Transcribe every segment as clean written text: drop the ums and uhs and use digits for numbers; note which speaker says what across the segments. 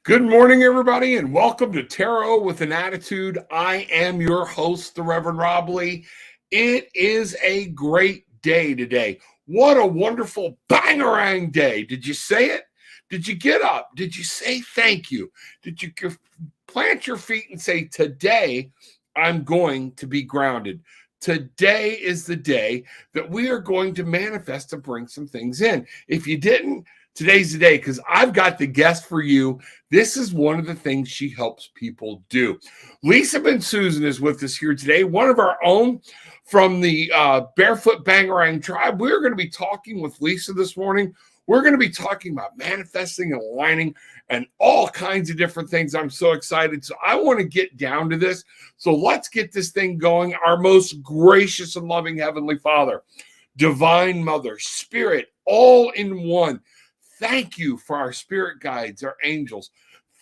Speaker 1: Good morning, everybody, and welcome to Tarot with an Attitude. I am your host, the Reverend Rob Lee. It is a great day today. What a wonderful bangarang day. Did you say it? Did you get up? Did you say thank you? Did you plant your feet and say, today I'm going to be grounded? Today is the day that we are going to manifest to bring some things in. If you didn't, today's the day because I've got the guest for you. This is one of the things she helps people do. Lisa Bensusan is with us here today, one of our own from the Barefoot Bangarang tribe. We're going to be talking with Lisa this morning. We're going to be talking about manifesting and aligning and all kinds of different things. I'm so excited. So I want to get down to this. So let's get this thing going. Our most gracious and loving Heavenly Father, Divine Mother, Spirit, all in one. Thank you for our spirit guides, our angels.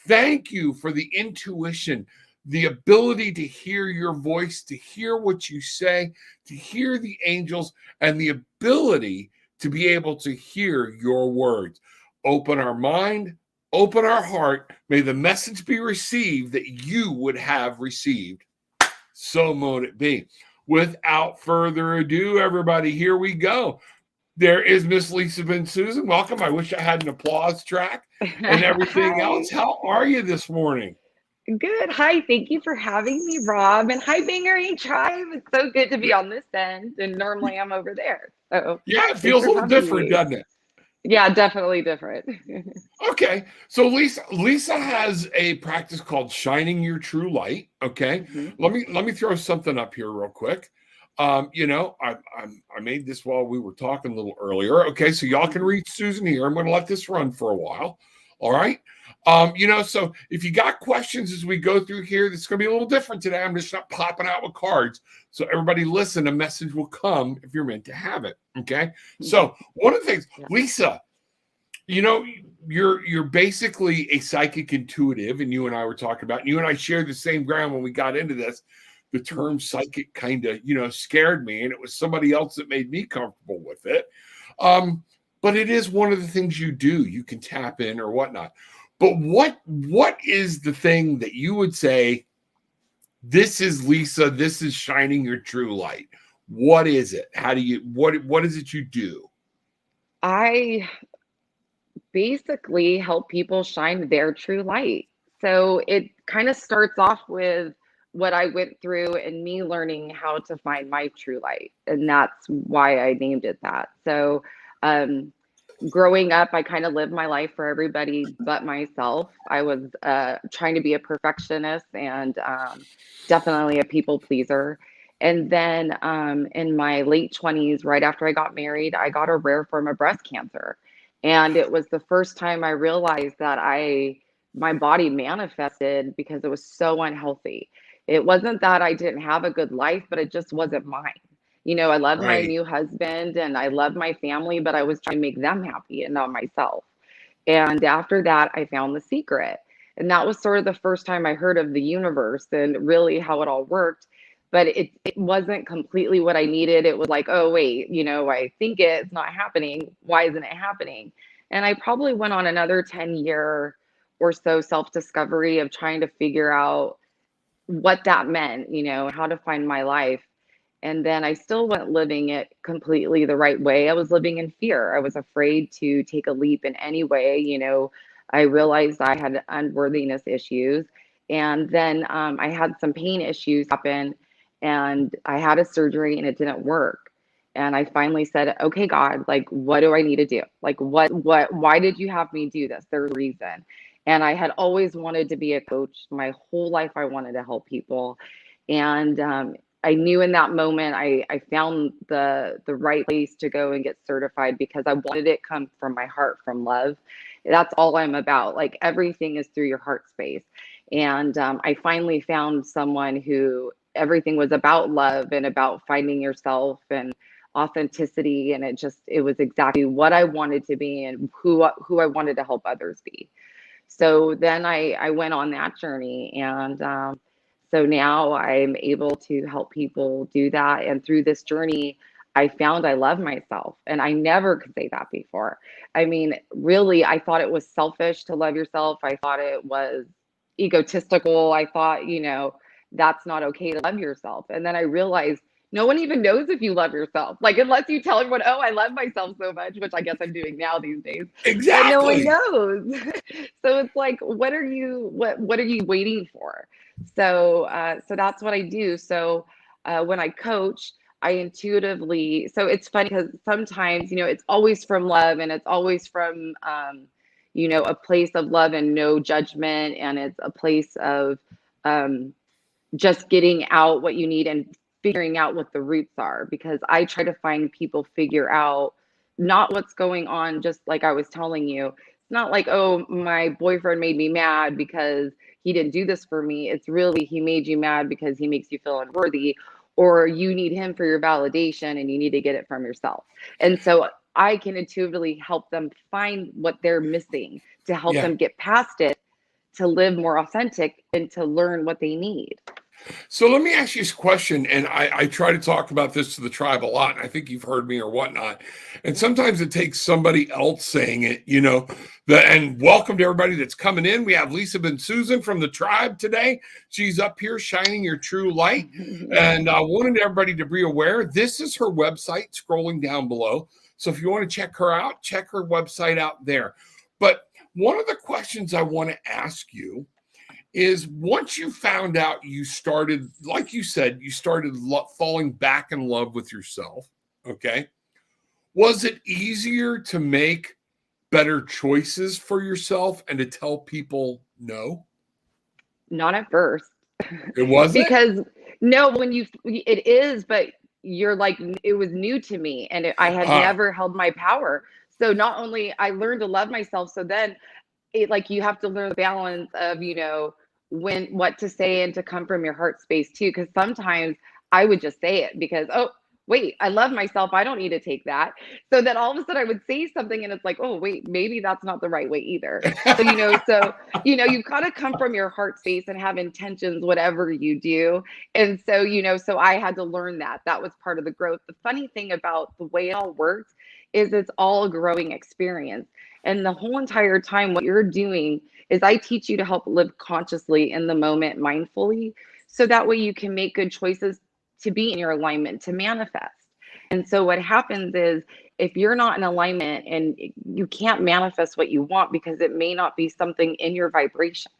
Speaker 1: Thank you for the intuition, the ability to hear your voice, to hear what you say, to hear the angels, and the ability to be able to hear your words. Open our mind, open our heart. May the message be received that you would have received. So mote it be. Without further ado, everybody, here we go. There is Miss Lisa Bensusan. Welcome. I wish I had an applause track and everything else. How are you this morning?
Speaker 2: Good. Hi. Thank you for having me, Rob. And hi, Bangery Tribe. It's so good to be on this end. And normally I'm over there. So
Speaker 1: Yeah, it
Speaker 2: thanks
Speaker 1: feels a
Speaker 2: for
Speaker 1: little
Speaker 2: having
Speaker 1: different,
Speaker 2: me.
Speaker 1: doesn't it?
Speaker 2: Yeah, definitely different.
Speaker 1: Okay. So Lisa has a practice called shining your true light. Okay.
Speaker 2: Mhm.
Speaker 1: Let me throw something up here real quick. I made this while we were talking a little earlier. Okay, so y'all can
Speaker 2: Mhm.
Speaker 1: read Susan here. I'm going to let this run for a while. All right. So if you got questions as we go through here, it's going to be a little different today. I'm just not popping out with cards. So everybody listen, a message will come if you're meant to have it. Okay. So one of the things,
Speaker 2: Yeah.
Speaker 1: Lisa, you know, you're basically a psychic intuitive, and you and I were talking about, and you and I shared the same ground when we got into this. The term psychic kind of, scared me, and it was somebody else that made me comfortable with it. But it is one of the things you do. You can tap in or whatnot. But what is the thing that you would say, this is Lisa, this is shining your true light? What is it? How do you what is it you do?
Speaker 2: I basically help people shine their true light. So it kind of starts off with what I went through and me learning how to find my true light. And that's why I named it that. So, um, growing up, I kind of lived my life for everybody but myself. I was trying to be a perfectionist and definitely a people pleaser. And then in my late 20s, right after I got married, I got a rare form of breast cancer. And it was the first time I realized that my body manifested because it was so unhealthy. It wasn't that I didn't have a good life, but it just wasn't mine. I love my
Speaker 1: Right.
Speaker 2: new husband and I love my family, but I was trying to make them happy and not myself. And after that, I found the secret. And that was sort of the first time I heard of the universe and really how it all worked. But it wasn't completely what I needed. It was like, oh, wait, I think it's not happening. Why isn't it happening? And I probably went on another 10-year or so self discovery of trying to figure out what that meant, how to find my life. And then I still wasn't living it completely the right way. I was living in fear. I was afraid to take a leap in any way. I realized I had unworthiness issues. And then I had some pain issues happen and I had a surgery and it didn't work. And I finally said, okay, God, like, what do I need to do? Like, why did you have me do this? There's a reason. And I had always wanted to be a coach. My whole life, I wanted to help people. And I knew in that moment I found the right place to go and get certified because I wanted it come from my heart, from love. That's all I'm about. Like everything is through your heart space. And I finally found someone who everything was about love and about finding yourself and authenticity. And it was exactly what I wanted to be and who I wanted to help others be. So then I went on that journey and so now I'm able to help people do that. And through this journey, I found I love myself. And I never could say that before. I mean, really, I thought it was selfish to love yourself. I thought it was egotistical. I thought, that's not okay to love yourself. And then I realized no one even knows if you love yourself. Like, unless you tell everyone, oh, I love myself so much, which I guess I'm doing now these days, but no one
Speaker 1: Exactly.
Speaker 2: knows. So it's like, what are you waiting for? So that's what I do. So when I coach, I intuitively, so it's funny because sometimes, it's always from love, and it's always from, a place of love and no judgment. And it's a place of um, just getting out what you need and figuring out what the roots are. Because I try to find people figure out not what's going on, just like I was telling you. It's not like, oh, my boyfriend made me mad because he didn't do this for me. It's really, he made you mad because he makes you feel unworthy, or you need him for your validation and you need to get it from yourself. And so I can intuitively help them find what they're missing to help
Speaker 1: Yeah.
Speaker 2: them get past it, to live more authentic and to learn what they need.
Speaker 1: So let me ask you this question, and I try to talk about this to the tribe a lot, and I think you've heard me or whatnot. And sometimes it takes somebody else saying it, and welcome to everybody that's coming in. We have Lisa Bensusan from the tribe today. She's up here shining your true light. And I wanted everybody to be aware, this is her website scrolling down below. So if you want to check her out, check her website out there. But one of the questions I want to ask you is, once you found out, you started, like you said, you started falling back in love with yourself. Okay. Was it easier to make better choices for yourself and to tell people no?
Speaker 2: Not at first.
Speaker 1: It wasn't?
Speaker 2: Because no, it is, but you're like, it was new to me, and I had
Speaker 1: Ah,
Speaker 2: never held my power. So not only I learned to love myself, so then like, you have to learn the balance of, what to say and to come from your heart space too. Because sometimes I would just say it because, oh, wait, I love myself, I don't need to take that. So then all of a sudden I would say something and it's like, oh wait, maybe that's not the right way either. You've got to come from your heart space and have intentions whatever you do. And so I had to learn that was part of the growth. The funny thing about the way it all works is it's all a growing experience. And the whole entire time, what you're doing is I teach you to help live consciously in the moment, mindfully, so that way you can make good choices to be in your alignment, to manifest. And so what happens is, if you're not in alignment, and you can't manifest what you want because it may not be something in your vibration.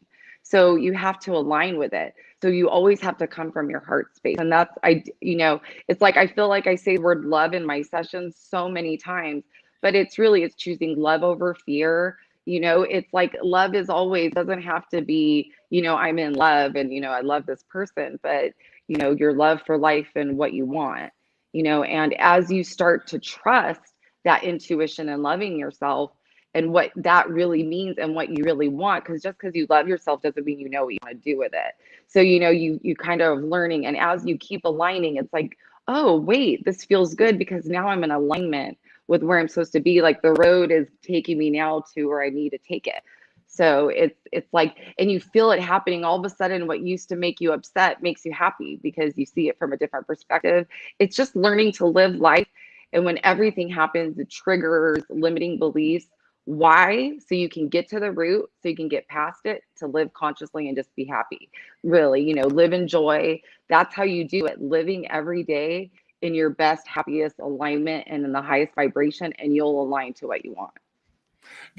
Speaker 2: So you have to align with it. So you always have to come from your heart space. And it's like, I feel like I say the word love in my sessions so many times, but it's choosing love over fear. It's like, love is always, doesn't have to be, I'm in love and, I love this person, but, your love for life and what you want, and as you start to trust that intuition and loving yourself and what that really means and what you really want, because just because you love yourself doesn't mean you know what you want to do with it. So, you kind of learning, and as you keep aligning, it's like, oh, wait, this feels good because now I'm in alignment with where I'm supposed to be. Like, the road is taking me now to where I need to take it. So it's like, and you feel it happening all of a sudden. What used to make you upset makes you happy because you see it from a different perspective. It's just learning to live life. And when everything happens, it triggers limiting beliefs. Why? So you can get to the root, so you can get past it, to live consciously and just be happy. Really, live in joy. That's how you do it. Living every day in your best, happiest alignment and in the highest vibration, and you'll align to what you want.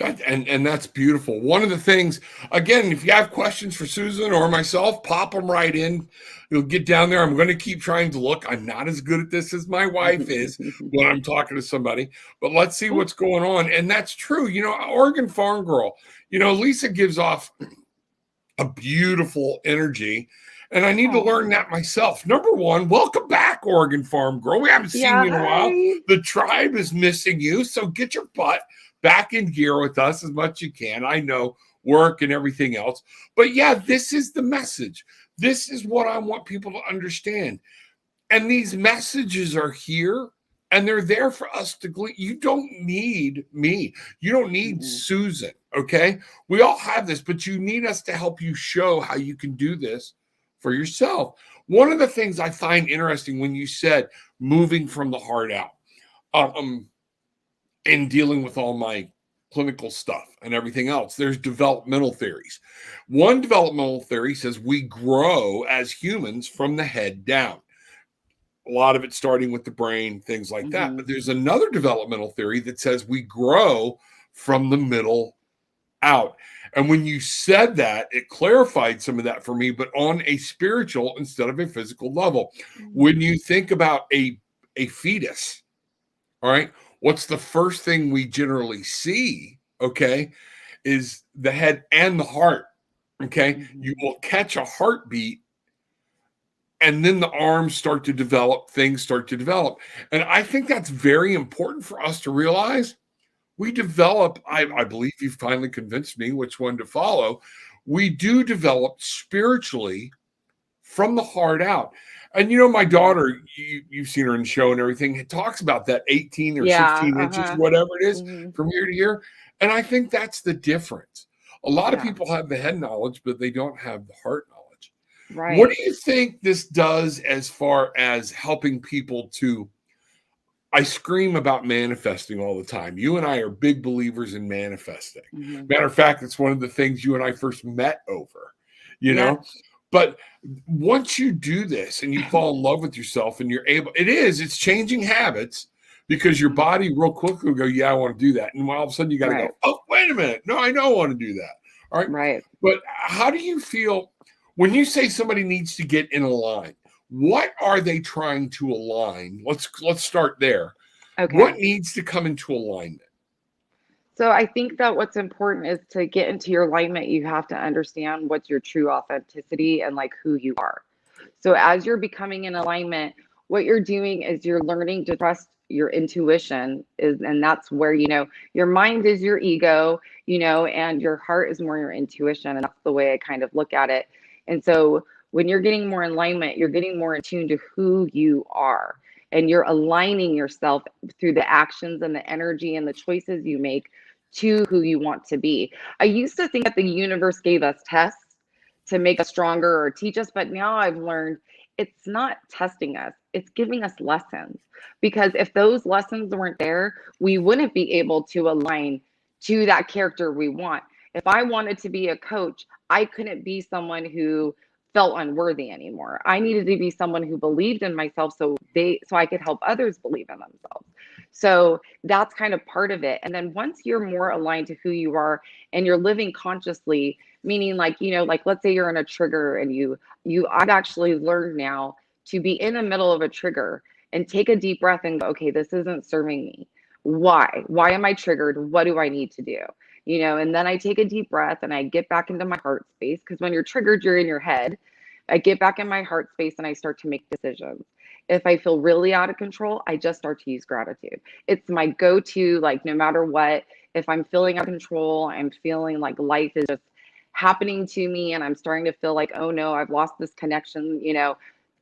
Speaker 1: and that's beautiful. One of the things, again, if you have questions for Susan or myself, pop them right in. You'll get down there. I'm going to keep trying to look. I'm not as good at this as my wife is when I'm talking to somebody, but let's see what's going on. And that's true. Oregon Farm Girl, Lisa gives off a beautiful energy. And I need to learn that myself. Number one, welcome back, Oregon Farm Girl. We haven't seen
Speaker 2: Yeah,
Speaker 1: you in a while.
Speaker 2: hi.
Speaker 1: The tribe is missing you. So get your butt back in gear with us as much as you can. I know work and everything else. But yeah, this is the message. This is what I want people to understand. And these messages are here, and they're there for us to glean. You don't need me. You don't need Susan. Okay. We all have this, but you need us to help you show how you can do this for yourself. one of the things I find interesting when you said moving from the heart out, in dealing with all my clinical stuff and everything else, there's developmental theories. One developmental theory says we grow as humans from the head down. A lot of it starting with the brain, things like that.
Speaker 2: Hmm.
Speaker 1: But there's another developmental theory that says we grow from the middle out. And when you said that, it clarified some of that for me, but on a spiritual instead of a physical level. When you think about a fetus, all right, what's the first thing we generally see? Okay, is the head and the heart. Okay, you
Speaker 2: Hmm.
Speaker 1: will catch a heartbeat, and then the arms start to develop, things start to develop. And I think that's very important for us to realize. We develop, I believe you finally convinced me which one to follow. We do develop spiritually from the heart out. And my
Speaker 2: Hmm.
Speaker 1: daughter, you've seen her in the show and everything, it talks about that 18 or
Speaker 2: Yeah.
Speaker 1: 16 inches,
Speaker 2: Uh-huh.
Speaker 1: whatever it is,
Speaker 2: Hmm.
Speaker 1: from year to year. And I think that's the difference. A lot of
Speaker 2: Yeah.
Speaker 1: people have the head knowledge, but they don't have the heart knowledge. What
Speaker 2: Right.
Speaker 1: do you think this does as far as helping people to? I scream about manifesting all the time. You and I are big believers in manifesting.
Speaker 2: Hmm.
Speaker 1: Matter of fact, it's one of the things you and I first met over, you
Speaker 2: Yeah.
Speaker 1: know? But once you do this and you fall in love with yourself and you're able, it's changing habits because your
Speaker 2: Mhm.
Speaker 1: body real quick will go, yeah, I want to do that. And all of a sudden you got to
Speaker 2: Right.
Speaker 1: go, oh, wait a minute. No, I don't want to do that. All right.
Speaker 2: Right.
Speaker 1: But how do you feel when you say somebody needs to get in a line? What are they trying to align? Let's start there. What
Speaker 2: Okay.
Speaker 1: needs to come into alignment?
Speaker 2: So I think that what's important is to get into your alignment, you have to understand what's your true authenticity and like who you are. So as you're becoming in alignment, what you're doing is you're learning to trust your intuition is, and that's where, your mind is your ego, and your heart is more your intuition. And that's the way I kind of look at it. And so when you're getting more in alignment, you're getting more in tune to who you are. And you're aligning yourself through the actions and the energy and the choices you make to who you want to be. I used to think that the universe gave us tests to make us stronger or teach us, but now I've learned it's not testing us, it's giving us lessons. Because if those lessons weren't there, we wouldn't be able to align to that character we want. If I wanted to be a coach, I couldn't be someone who felt unworthy anymore. I needed to be someone who believed in myself so I could help others believe in themselves. So that's kind of part of it. And then once you're more aligned to who you are and you're living consciously, meaning like, like let's say you're in a trigger and I've actually learned now to be in the middle of a trigger and take a deep breath and go, okay, this isn't serving me. Why am I triggered? What do I need to do? And then I take a deep breath and I get back into my heart space, because when you're triggered, you're in your head. I get back in my heart space and I start to make decisions. If I feel really out of control, I just start to use gratitude. It's my go-to, like no matter what. If I'm feeling out of control, I'm feeling like life is just happening to me and I'm starting to feel like, oh no, I've lost this connection,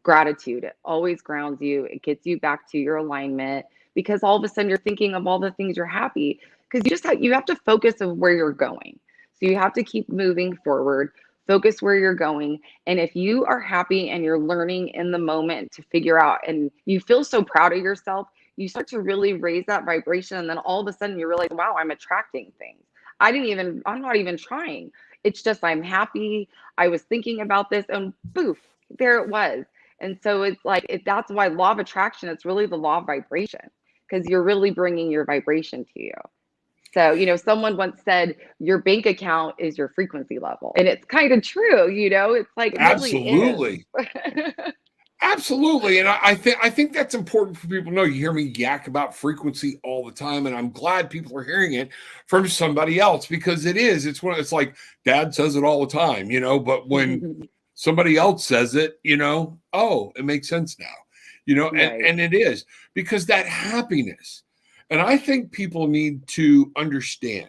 Speaker 2: gratitude. It always grounds you. It gets you back to your alignment, because all of a sudden you're thinking of all the things you're happy, because you have to focus of where you're going. So you have to keep moving forward, focus where you're going. And if you are happy and you're learning in the moment to figure out and you feel so proud of yourself, you start to really raise that vibration. And then all of a sudden you realize, wow, I'm attracting things. I'm not even trying. It's just I'm happy. I was thinking about this and poof, there it was. And so it's like that's why law of attraction, it's really the law of vibration, because you're really bringing your vibration to you. So, someone once said your bank account is your frequency level. And it's kind of true, it's like it really is.
Speaker 1: Absolutely. Absolutely. And I think that's important for people to know. You hear me yak about frequency all the time, and I'm glad people are hearing it from somebody else, because it's like dad says it all the time, but when somebody else says it, oh, it makes sense now. and,
Speaker 2: Right.
Speaker 1: and it is because that happiness. And I think people need to understand,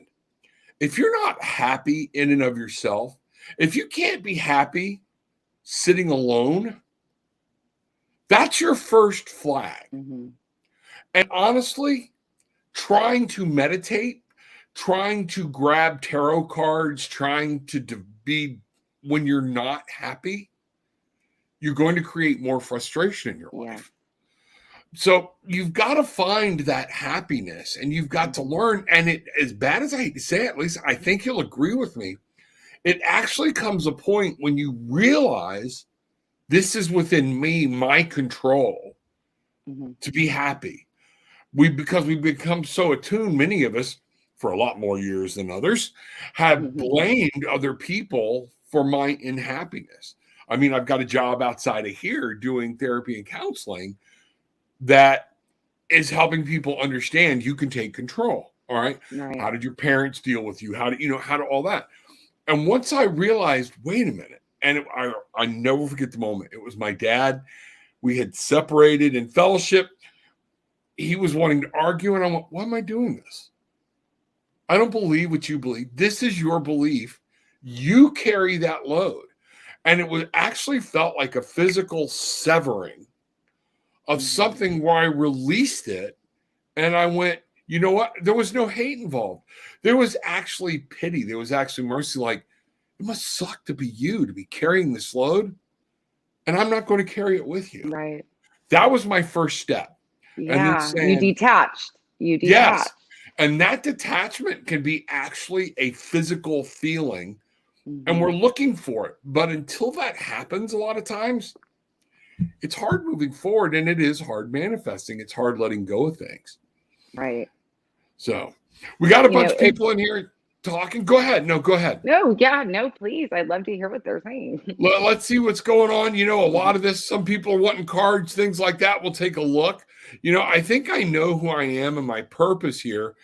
Speaker 1: if you're not happy in and of yourself, if you can't be happy sitting alone, that's your first flag.
Speaker 2: Hmm.
Speaker 1: And honestly, trying to meditate, trying to grab tarot cards, trying to be when you're not happy, you're going to create more frustration in your
Speaker 2: Yeah.
Speaker 1: life. So you've got to find that happiness, and you've got to learn. And it, as bad as I hate to say it, at least I think you'll agree with me, it actually comes a point when you realize this is within me, my control, to be happy. Because we've become so attuned, many of us, for a lot more years than others, have blamed other people for my unhappiness. I mean, I've got a job outside of here doing therapy and counseling that is helping people understand you can take control. All right.
Speaker 2: Right.
Speaker 1: How did your parents deal with you? How did all that? And once I realized, wait a minute, and I never forget the moment. It was my dad. We had separated in fellowship. He was wanting to argue, and I went, why am I doing this? I don't believe what you believe. This is your belief. You carry that load. And it was actually felt like a physical severing of something where I released it. And I went, you know what? There was no hate involved. There was actually pity. There was actually mercy. Like, it must suck to be you, to be carrying this load. And I'm not going to carry it with you.
Speaker 2: Right.
Speaker 1: That was my first step.
Speaker 2: Yeah.
Speaker 1: And then saying,
Speaker 2: you detached.
Speaker 1: Yes. And that detachment can be actually a physical feeling. And we're looking for it. But until that happens, a lot of times, it's hard moving forward, and it is hard manifesting. It's hard letting go of things.
Speaker 2: Right.
Speaker 1: So we got a bunch of people in here talking. Go ahead. No, go ahead.
Speaker 2: No, yeah, no, please. I'd love to hear what they're saying.
Speaker 1: Let's see what's going on. You know, a lot of this, some people are wanting cards, things like that. We'll take a look. You know, I think I know who I am and my purpose here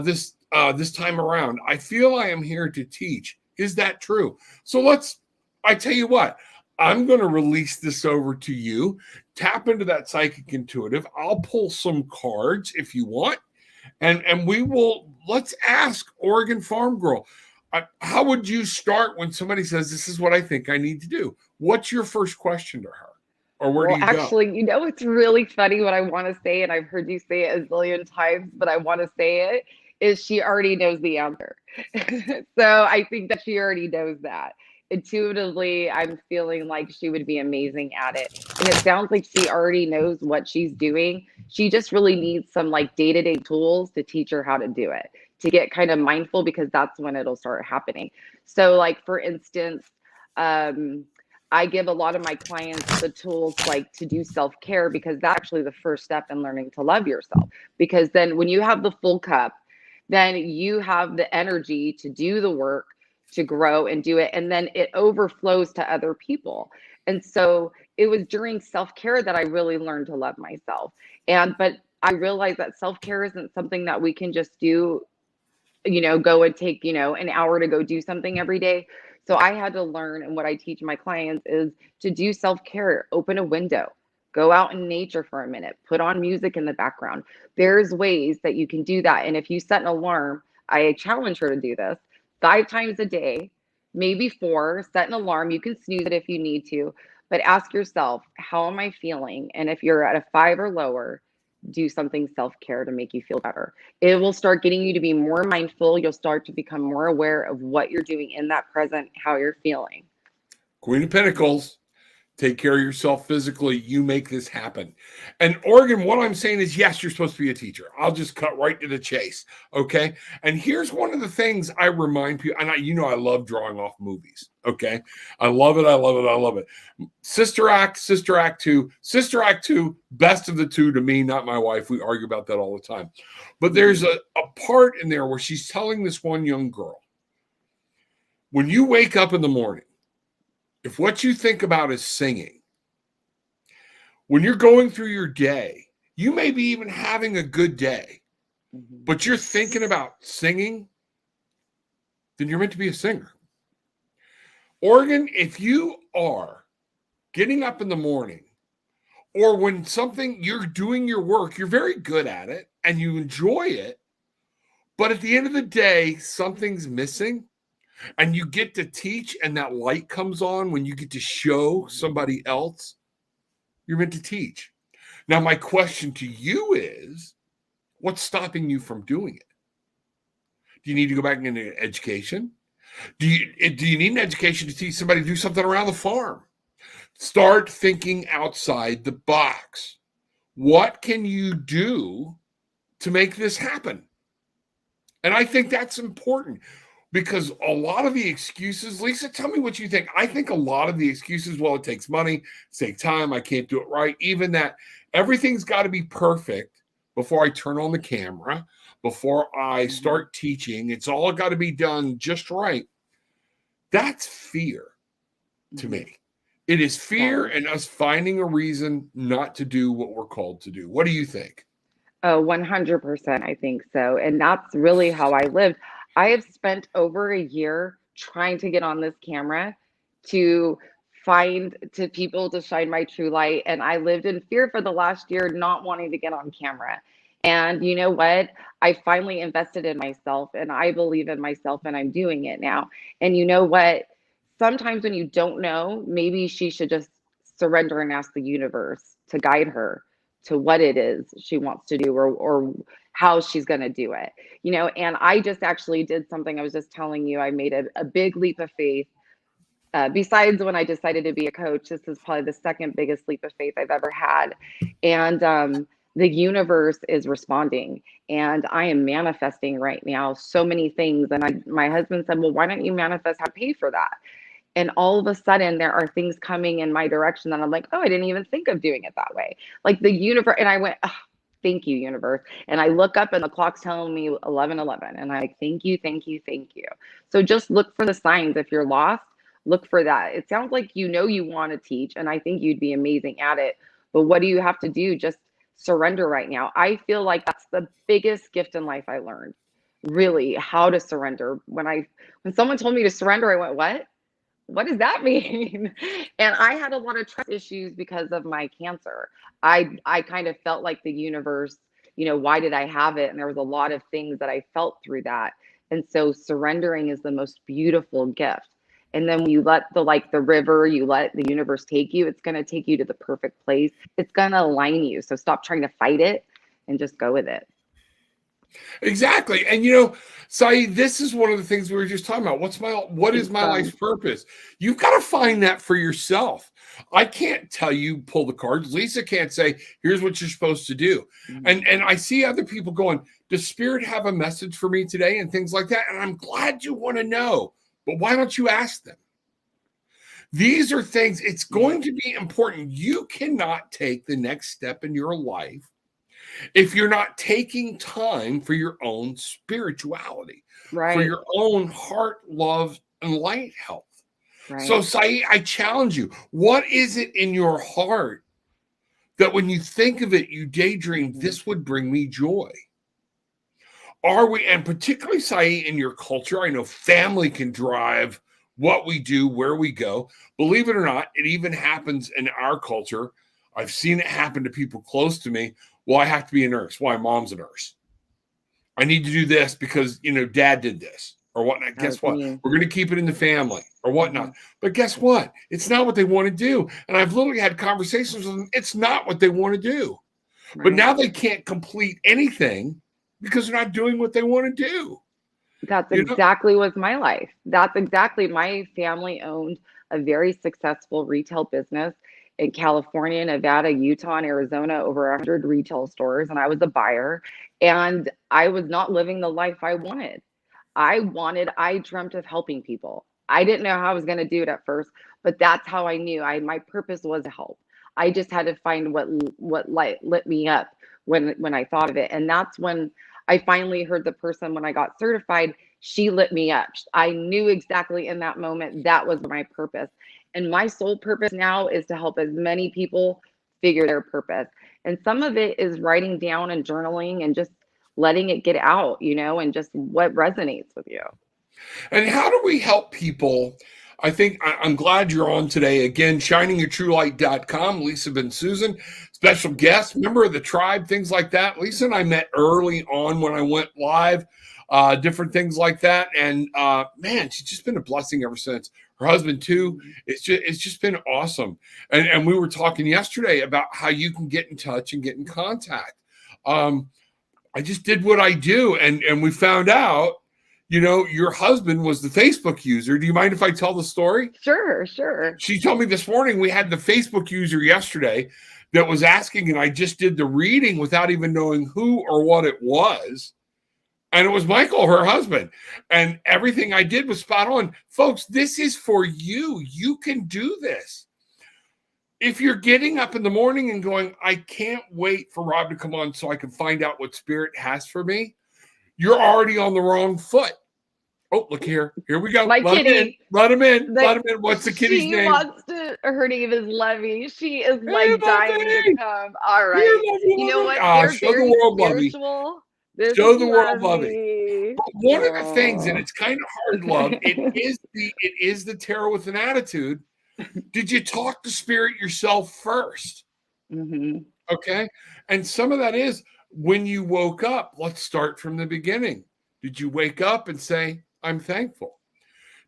Speaker 1: this time around. I feel I am here to teach. Is that true? So I tell you what, I'm going to release this over to you. Tap into that psychic intuitive. I'll pull some cards if you want. And let's ask Oregon Farm Girl, how would you start when somebody says, this is what I think I need to do? What's your first question to her? Or where do you go?
Speaker 2: Actually, you know, it's really funny what I want to say, and I've heard you say it a zillion times, but I want to say it, is she already knows the answer. So I think that she already knows that. Intuitively, I'm feeling like she would be amazing at it. And it sounds like she already knows what she's doing. She just really needs some like day-to-day tools to teach her how to do it, to get kind of mindful, because that's when it'll start happening. So like, for instance, I give a lot of my clients the tools like to do self-care, because that's actually the first step in learning to love yourself. Because then when you have the full cup, then you have the energy to do the work, to grow and do it. And then it overflows to other people. And so it was during self-care that I really learned to love myself. But I realized that self-care isn't something that we can just do, you know, go and take, you know, an hour to go do something every day. So I had to learn, and what I teach my clients is to do self-care. Open a window, go out in nature for a minute, put on music in the background. There's ways that you can do that. And if you set an alarm, I challenge her to do this 5 times a day, maybe 4, set an alarm. You can snooze it if you need to, but ask yourself, how am I feeling? And if you're at a 5 or lower, do something self-care to make you feel better. It will start getting you to be more mindful. You'll start to become more aware of what you're doing in that present, how you're feeling.
Speaker 1: Queen of Pentacles. Take care of yourself physically. You make this happen. And Oregon, what I'm saying is, yes, you're supposed to be a teacher. I'll just cut right to the chase. Okay. And here's one of the things I remind people, and I love drawing off movies. Okay. I love it. I love it. I love it. Sister Act 2, best of the two to me, not my wife. We argue about that all the time. But there's a part in there where she's telling this one young girl, when you wake up in the morning, if what you think about is singing, when you're going through your day, you may be even having a good day, but you're thinking about singing, then you're meant to be a singer. Oregon, if you are getting up in the morning, or when you're doing your work, you're very good at it and you enjoy it, but at the end of the day, something's missing, and you get to teach, and that light comes on when you get to show somebody else, you're meant to teach. Now, my question to you is, what's stopping you from doing it? Do you need to go back into education? Do you need an education to teach somebody to do something around the farm? Start thinking outside the box. What can you do to make this happen? And I think that's important because a lot of the excuses, Lisa, tell me what you think. I think a lot of the excuses, well, it takes money, it takes time, I can't do it right. Even that everything's got to be perfect before I turn on the camera, before I start teaching. It's all got to be done just right. That's fear to me. It is fear and us finding a reason not to do what we're called to do. What do you think?
Speaker 2: Oh, 100%. I think so. And that's really how I lived. I have spent over a year trying to get on this camera to find to people to shine my true light. And I lived in fear for the last year, not wanting to get on camera. And you know what? I finally invested in myself and I believe in myself and I'm doing it now. And you know what? Sometimes when you don't know, maybe she should just surrender and ask the universe to guide her to what it is she wants to do or how she's going to do it. And I just actually did something. I was just telling you, I made a big leap of faith. Besides when I decided to be a coach, this is probably the second biggest leap of faith I've ever had. And the universe is responding and I am manifesting right now so many things. And my husband said, well, why don't you manifest how to pay for that? And all of a sudden there are things coming in my direction that I'm like, oh, I didn't even think of doing it that way. Like the universe. And I went, oh, thank you, universe. And I look up and the clock's telling me 11:11. And I'm like, thank you, thank you, thank you. So just look for the signs. If you're lost, look for that. It sounds like you want to teach, and I think you'd be amazing at it. But what do you have to do? Just surrender right now. I feel like that's the biggest gift in life I learned. Really, how to surrender. When someone told me to surrender, I went, what does that mean? And I had a lot of trust issues because of my cancer. I kind of felt like the universe, why did I have it? And there was a lot of things that I felt through that. And so surrendering is the most beautiful gift. And then when you let the river, you let the universe take you, it's going to take you to the perfect place. It's going to align you. So stop trying to fight it and just go with it.
Speaker 1: Exactly. And Saeed, this is one of the things we were just talking about. What is my life's purpose? You've got to find that for yourself. I can't tell you pull the cards. Lisa can't say, here's what you're supposed to do. And I see other people going, does Spirit have a message for me today? And things like that. And I'm glad you want to know, but why don't you ask them? These are things, it's going to be important. You cannot take the next step in your life if you're not taking time for your own spirituality, for your own heart, love, and light health. Right. So, Saeed, I challenge you. What is it in your heart that when you think of it, you daydream, this would bring me joy? And particularly, Saeed, in your culture, I know family can drive what we do, where we go. Believe it or not, it even happens in our culture. I've seen it happen to people close to me. Well, I have to be a nurse. Why? Mom's a nurse. I need to do this because, dad did this or whatnot. Guess what? We're going to keep it in the family or whatnot. But guess what? It's not what they want to do. And I've literally had conversations with them. It's not what they want to do. Right. But now they can't complete anything because they're not doing what they want to do.
Speaker 2: That's exactly what's my life. That's exactly, my family owned a very successful retail business in California, Nevada, Utah, and Arizona, over 100 retail stores. And I was a buyer and I was not living the life I wanted. I dreamt of helping people. I didn't know how I was going to do it at first, but that's how I knew my purpose was to help. I just had to find what lit me up when I thought of it. And that's when I finally heard the person, when I got certified, she lit me up. I knew exactly in that moment that was my purpose. And my sole purpose now is to help as many people figure their purpose. And some of it is writing down and journaling and just letting it get out, and just what resonates with you.
Speaker 1: And how do we help people? I think I'm glad you're on today. Again, shiningyourtruelight.com, Lisa Bensusan, special guest, member of the tribe, things like that. Lisa and I met early on when I went live, different things like that. And man, she's just been a blessing ever since. Her husband too. It's just been awesome. And we were talking yesterday about how you can get in touch and get in contact. I just did what I do, and we found out, Your husband was the Facebook user. Do you mind if I tell the story?
Speaker 2: Sure, sure.
Speaker 1: She told me this morning we had the Facebook user yesterday that was asking, and I just did the reading without even knowing who or what it was. And it was Michael, her husband. And everything I did was spot on. Folks, this is for you. You can do this. If you're getting up in the morning and going, I can't wait for Rob to come on so I can find out what Spirit has for me, you're already on the wrong foot. Oh, look here. Here we go.
Speaker 2: My kitty.
Speaker 1: Let him in. Let him in. What's the kitty's name?
Speaker 2: Her name is Levy. She is
Speaker 1: Hey,
Speaker 2: dying to come. All right. You know what? They're
Speaker 1: show the world,
Speaker 2: spiritual.
Speaker 1: Show the world, Lovey. But one of the things, and it's kind of hard, love, it is the tarot with an attitude. Did you talk to Spirit yourself first?
Speaker 2: Mm-hmm.
Speaker 1: Okay. And some of that is when you woke up. Let's start from the beginning. Did you wake up and say, I'm thankful?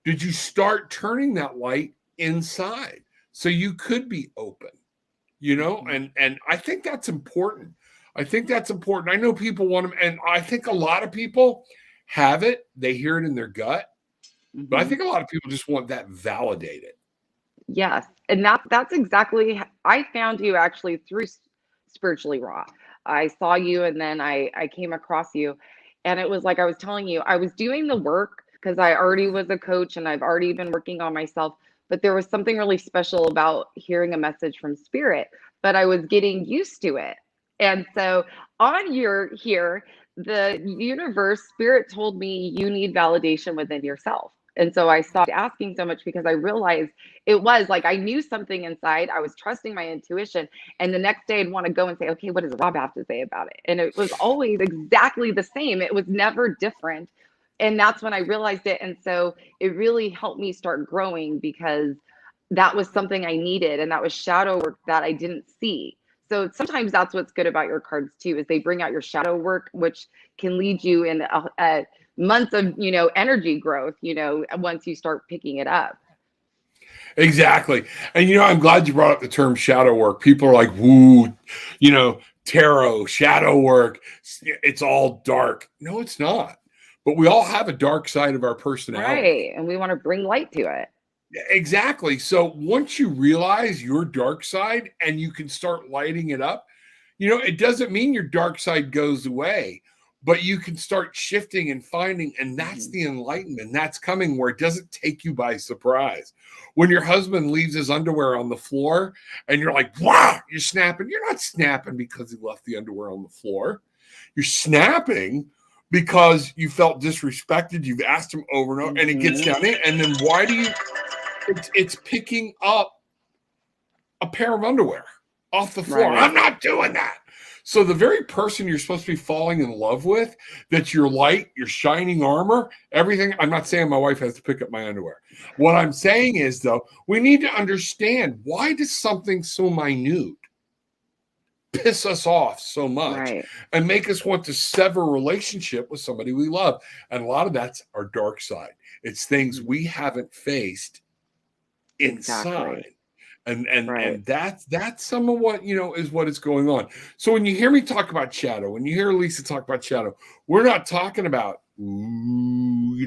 Speaker 1: Did you start turning that light inside so you could be open? And I think that's important. I know people want them, and I think a lot of people have it. They hear it in their gut. Mm-hmm. But I think a lot of people just want that validated.
Speaker 2: Yes. And that's exactly, I found you actually through Spiritually Raw. I saw you, and then I came across you. And it was like I was telling you, I was doing the work because I already was a coach and I've already been working on myself. But there was something really special about hearing a message from Spirit, but I was getting used to it. And so the universe, Spirit told me you need validation within yourself. And so I stopped asking so much because I realized it was like I knew something inside. I was trusting my intuition. And the next day I'd want to go and say, okay, what does Rob have to say about it? And it was always exactly the same. It was never different. And that's when I realized it. And so it really helped me start growing because that was something I needed. And that was shadow work that I didn't see. So sometimes that's what's good about your cards too, is they bring out your shadow work, which can lead you in a months of, energy growth, once you start picking it up.
Speaker 1: Exactly. And, I'm glad you brought up the term shadow work. People are like, woo, tarot, shadow work. It's all dark. No, it's not. But we all have a dark side of our personality.
Speaker 2: Right. And we want to bring light to it.
Speaker 1: Exactly. So once you realize your dark side and you can start lighting it up, it doesn't mean your dark side goes away, but you can start shifting and finding, and that's the enlightenment. That's coming where it doesn't take you by surprise. When your husband leaves his underwear on the floor and you're like, wow, you're snapping. You're not snapping because he left the underwear on the floor. You're snapping because you felt disrespected. You've asked him over and over, and it gets down in. And then why do you, it's picking up a pair of underwear off the floor. Right. I'm not doing that. So the very person you're supposed to be falling in love with, that's your light, your shining armor, everything. I'm not saying my wife has to pick up my underwear. What I'm saying is, though, we need to understand, why does something so minute piss us off so much and make us want to sever a relationship with somebody we love? And a lot of that's our dark side. It's things we haven't faced inside. And that's some of what, is what is going on. So when you hear me talk about shadow, when you hear Lisa talk about shadow, we're not talking about, demonic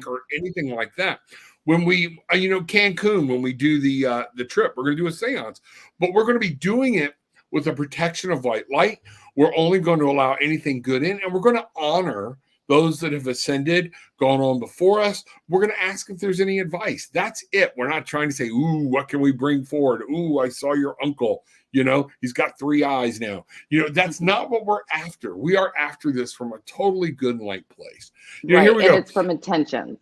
Speaker 1: or anything like that. When we, Cancun, when we do the trip, we're going to do a seance, but we're going to be doing it with a protection of white light. We're only going to allow anything good in, and we're going to honor those that have ascended, gone on before us. We're going to ask if there's any advice. That's it. We're not trying to say, ooh, what can we bring forward? Ooh, I saw your uncle. He's got 3 eyes now. That's not what we're after. We are after this from a totally good and light place. Here we go.
Speaker 2: It's from intentions.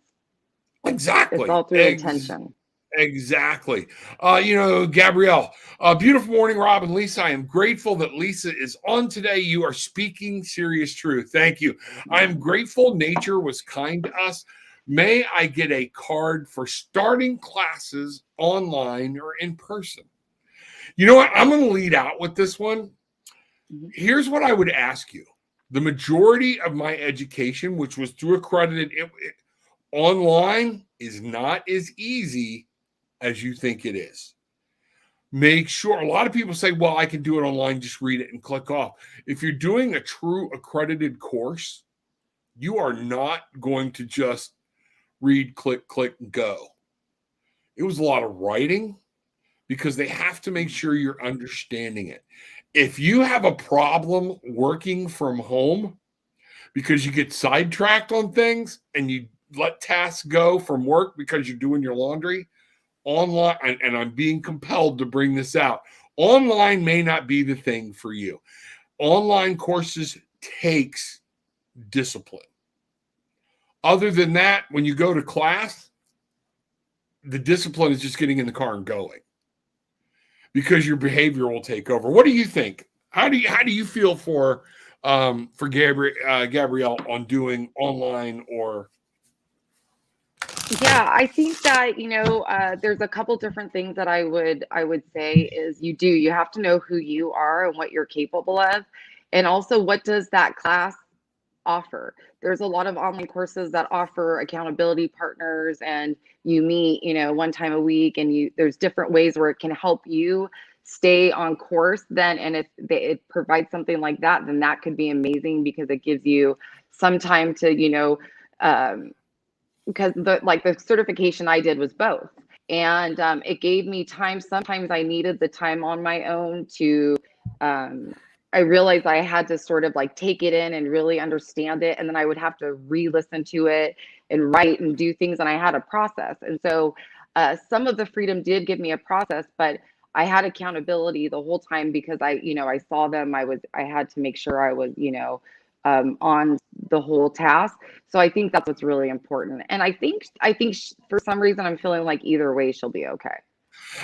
Speaker 1: Exactly.
Speaker 2: It's all through intention.
Speaker 1: Exactly. Gabrielle, beautiful morning, Rob and Lisa. I am grateful that Lisa is on today. You are speaking serious truth. Thank you. I am grateful nature was kind to us. May I get a card for starting classes online or in person? You know what? I'm going to lead out with this one. Here's what I would ask you. The majority of my education, which was through accredited, online, is not as easy as you think it is. Make sure, a lot of people say, well, I can do it online, just read it and click off. If you're doing a true accredited course, You are not going to just read, click, click, and go. It was a lot of writing because they have to make sure you're understanding it. If you have a problem working from home because you get sidetracked on things and you let tasks go from work because you're doing your laundry, online, and I'm being compelled to bring this out, online may not be the thing for you. Online courses takes discipline. Other than that, when you go to class, the discipline is just getting in the car and going because your behavior will take over. What do you think? How do you feel for Gabrielle on doing online or?
Speaker 2: Yeah, I think that, there's a couple different things that I would say is you have to know who you are and what you're capable of. And also, what does that class offer? There's a lot of online courses that offer accountability partners, and you meet, one time a week, and there's different ways where it can help you stay on course then. And if it provides something like that, then that could be amazing because it gives you some time to, um, because the certification I did was both. And it gave me time. Sometimes I needed the time on my own to, I realized I had to sort of like take it in and really understand it. And then I would have to re-listen to it and write and do things. And I had a process. And so some of the freedom did give me a process, but I had accountability the whole time because I saw them. I had to make sure I was, on the whole task. So I think that's what's really important. And I think for some reason I'm feeling like either way she'll be okay.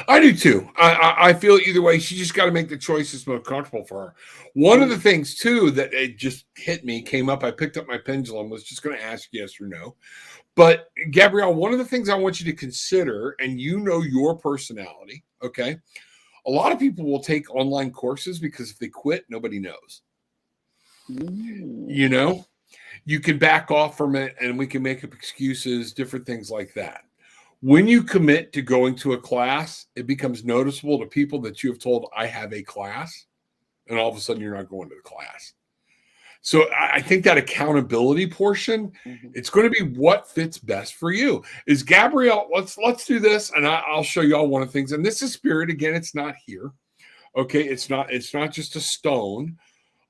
Speaker 1: I do too. I feel either way. She just got to make the choice that's most comfortable for her. One of the things too that it just hit me, came up. I picked up my pendulum. Was just going to ask yes or no. But Gabrielle, one of the things I want you to consider, and your personality. Okay, a lot of people will take online courses because if they quit, nobody knows.
Speaker 2: Mm.
Speaker 1: You know, you can back off from it, and we can make up excuses, different things like that. When you commit to going to a class, it becomes noticeable to people that you have told, I have a class, and all of a sudden you're not going to the class. So I think that accountability portion, it's going to be what fits best for you. Is Gabrielle, let's do this, and I'll show you all one of the things. And this is spirit. Again, it's not here. Okay, it's not just a stone.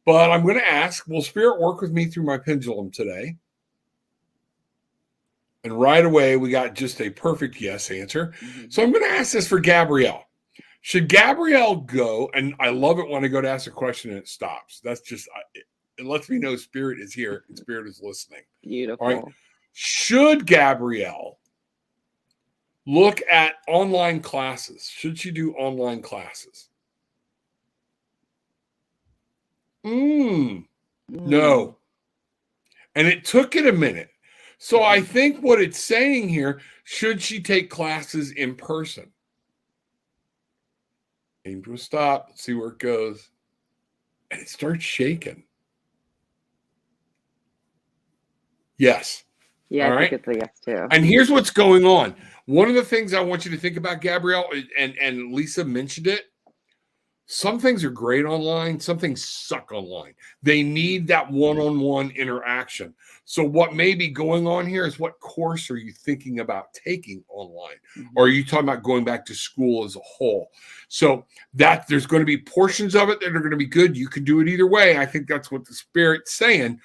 Speaker 1: But I'm going to ask, will spirit work with me through my pendulum today? And right away, we got just a perfect yes answer. So I'm going to ask this for Gabrielle. Should Gabrielle go? And I love it when I go to ask a question and it stops. That's just, it lets me know spirit is here and spirit is listening.
Speaker 2: Beautiful.
Speaker 1: All right. Should Gabrielle look at online classes? Should she do online classes? No. And it took it a minute. So I think what it's saying here, should she take classes in person? Aim to a stop, see where it goes. And it starts shaking. Yes.
Speaker 2: Yeah,
Speaker 1: all
Speaker 2: I
Speaker 1: right.
Speaker 2: think it's a yes too.
Speaker 1: And here's what's going on. One of the things I want you to think about, Gabrielle, and Lisa mentioned it. Some things are great online. Some things suck online. They need that one-on-one interaction. So what may be going on here is, what course are you thinking about taking online? Or are you talking about going back to school as a whole? So that there's going to be portions of it that are going to be good. You can do it either way. I think that's what the spirit's saying.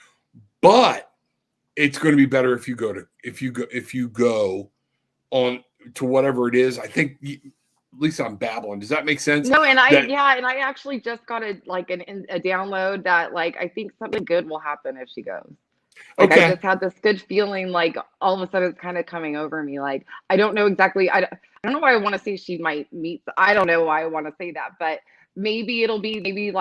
Speaker 1: But it's going to be better if you go on to whatever it is. I think at least I'm babbling. Does that make sense?
Speaker 2: No, and I actually just got a download that I think something good will happen if she goes. I just had this good feeling, all of a sudden it's kind of coming over me. I don't know exactly. I don't know why I want to say she might meet. I don't know why I want to say that, but maybe it'll be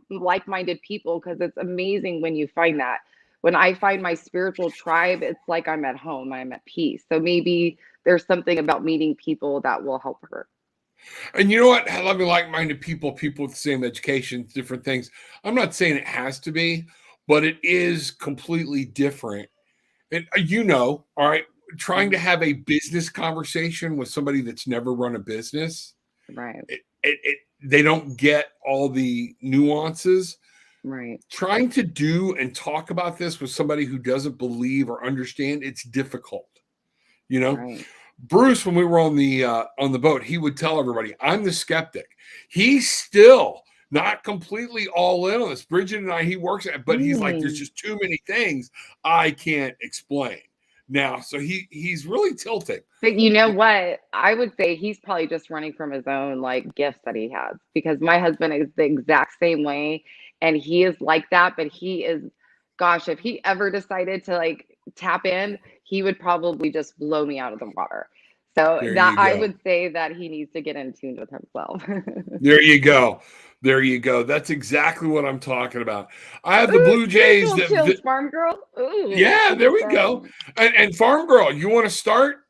Speaker 2: like-minded people, because it's amazing when you find that. When I find my spiritual tribe, it's like I'm at home. I'm at peace. So maybe there's something about meeting people that will help her.
Speaker 1: And you know what? I love like-minded people with the same education, different things. I'm not saying it has to be, but it is completely different. And all right, trying to have a business conversation with somebody that's never run a business,
Speaker 2: right?
Speaker 1: They don't get all the nuances.
Speaker 2: Right.
Speaker 1: Trying to do and talk about this with somebody who doesn't believe or understand, it's difficult. You know,
Speaker 2: Right.
Speaker 1: Bruce, when we were on the boat, he would tell everybody, I'm the skeptic. He's still not completely all in on this. Bridget and I, he works at, but he's like, there's
Speaker 2: Mm.
Speaker 1: just too many things I can't explain now. So he's really tilting.
Speaker 2: But you know what? I would say he's probably just running from his own like gifts that he has, because my husband is the exact same way, and he is like that, but he is, gosh, if he ever decided to like tap in, he would probably just blow me out of the water. So
Speaker 1: There
Speaker 2: that
Speaker 1: you
Speaker 2: I
Speaker 1: go.
Speaker 2: would say that he needs to get in tune with himself.
Speaker 1: There you go. There you go. That's exactly what I'm talking about. I have the
Speaker 2: Ooh,
Speaker 1: Blue Jays
Speaker 2: spiritual
Speaker 1: that,
Speaker 2: chills, farm girl. Ooh,
Speaker 1: yeah,
Speaker 2: keep
Speaker 1: there
Speaker 2: it
Speaker 1: we go.
Speaker 2: going.
Speaker 1: And Farm Girl, you want to start?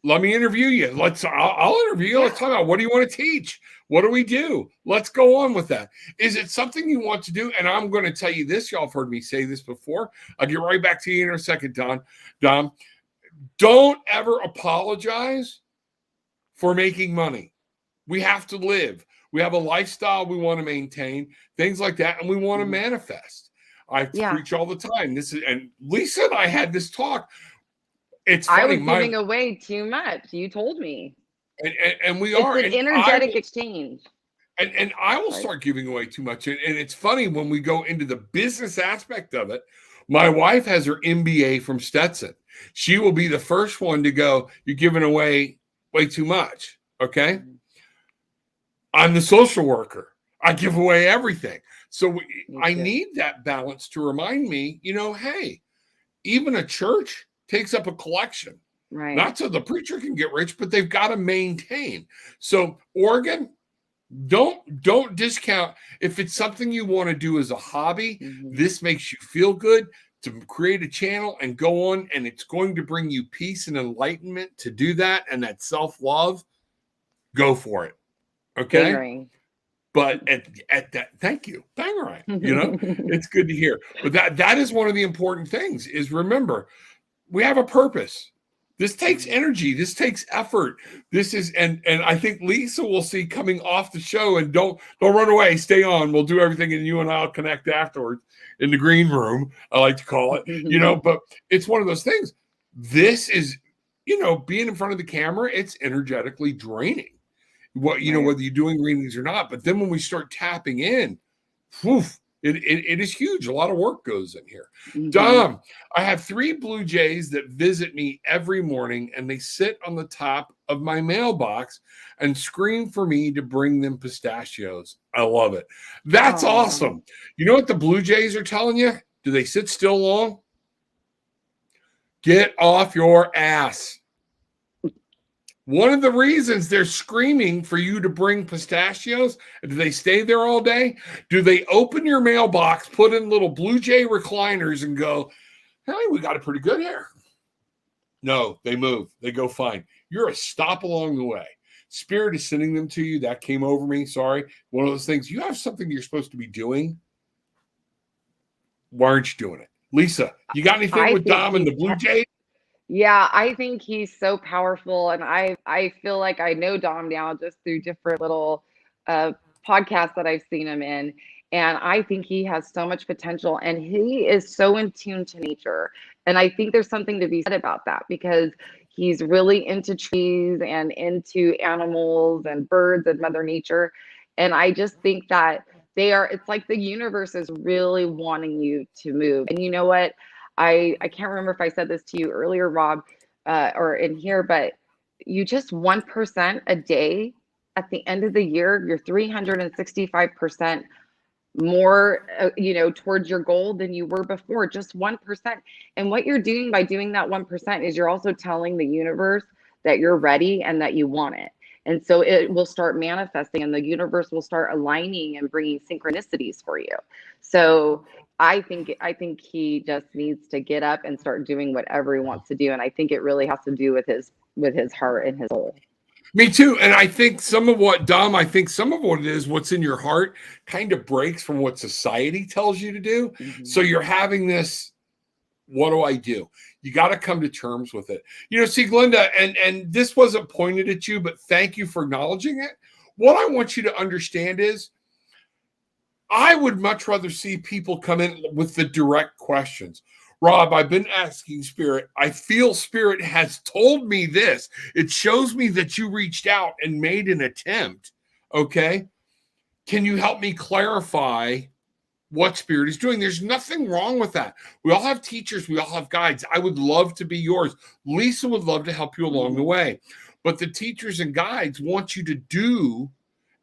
Speaker 1: Let me interview you. I'll interview you. Let's
Speaker 2: Yeah.
Speaker 1: talk about, what do you want to teach? What do we do? Let's go on with that. Is it something you want to do? And I'm going to tell you this. Y'all have heard me say this before. I'll get right back to you in a second, Dom, don't ever apologize for making money. We have to live. We have a lifestyle we want to maintain, things like that, and we want to
Speaker 2: Mhm.
Speaker 1: manifest. I
Speaker 2: Yeah.
Speaker 1: preach all the time. And Lisa and I had this talk. It's
Speaker 2: I
Speaker 1: funny,
Speaker 2: was giving away too much. You told me.
Speaker 1: and we
Speaker 2: It's
Speaker 1: are,
Speaker 2: an energetic exchange.
Speaker 1: and I will
Speaker 2: Sorry.
Speaker 1: start giving away too much. And it's funny when we go into the business aspect of it. My wife has her MBA from Stetson. She will be the first one to go, you're giving away way too much. Okay.
Speaker 2: Mhm.
Speaker 1: I'm the social worker. I give away everything. So
Speaker 2: Me
Speaker 1: I
Speaker 2: too.
Speaker 1: need that balance to remind me, hey, even a church takes up a collection.
Speaker 2: Right.
Speaker 1: Not so the preacher can get rich, but they've got to maintain. So Oregon, don't discount if it's something you want to do as a hobby.
Speaker 2: Mhm.
Speaker 1: This makes you feel good to create a channel and go on, and it's going to bring you peace and enlightenment to do that, and that self-love. Go for it. Okay.
Speaker 2: Fingering.
Speaker 1: But at that, thank you, bang right. It's good to hear. But that is one of the important things. Is remember, we have a purpose. This takes
Speaker 2: Right.
Speaker 1: energy. This takes effort. This is and I think Lisa will see coming off the show. And don't run away. Stay on. We'll do everything, and you and I'll connect afterwards in the green room. I like to call it. But it's one of those things. This is, being in front of the camera. It's energetically draining.
Speaker 2: Right.
Speaker 1: Whether you're doing readings or not. But then when we start tapping in, whew, it is huge. A lot of work goes in here.
Speaker 2: Mhm.
Speaker 1: Dom, I have 3 Blue Jays that visit me every morning, and they sit on the top of my mailbox and scream for me to bring them pistachios. I love it. That's
Speaker 2: Aw.
Speaker 1: awesome. You know what the Blue Jays are telling you? Do they sit still long? Get off your ass. One of the reasons they're screaming for you to bring pistachios, do they stay there all day? Do they open your mailbox, put in little Blue Jay recliners, and go, hey, we got it pretty good here? No, they move. They go find. You're a stop along the way. Spirit is sending them to you. That came over me. Sorry. One of those things. You have something you're supposed to be doing. Why aren't you doing it? Lisa, you got anything
Speaker 2: I
Speaker 1: with
Speaker 2: think
Speaker 1: Dom and
Speaker 2: he's
Speaker 1: the Blue Jays?
Speaker 2: Yeah, I think he's so powerful, and I feel like I know Dom now just through different little uh, podcasts that I've seen him in, and I think he has so much potential, and he is so in tune to nature, and I think there's something to be said about that, because he's really into trees and into animals and birds and Mother Nature, and I just think that it's like the universe is really wanting you to move, and you know what? I can't remember if I said this to you earlier, Rob, or in here, but you just 1% a day at the end of the year, you're 365% more, towards your goal than you were before, just 1%. And what you're doing by doing that 1% is you're also telling the universe that you're ready and that you want it. And so it will start manifesting, and the universe will start aligning and bringing synchronicities for you. So I think he just needs to get up and start doing whatever he wants to do. And I think it really has to do with his heart and his soul.
Speaker 1: Me too. And I think some of what, Dom, I think some of what it is, what's in your heart kind of breaks from what society tells you to do. So
Speaker 2: Mhm.
Speaker 1: you're having this, what do I do? You got to come to terms with it. See, Glenda, and this wasn't pointed at you, but thank you for acknowledging it. What I want you to understand is I would much rather see people come in with the direct questions. Rob, I've been asking Spirit. I feel Spirit has told me this. It shows me that you reached out and made an attempt. Okay. Can you help me clarify what Spirit is doing? There's nothing wrong with that. We all have teachers, we all have guides. I would love to be yours. Lisa would love to help you along the way. But the teachers and guides want you to do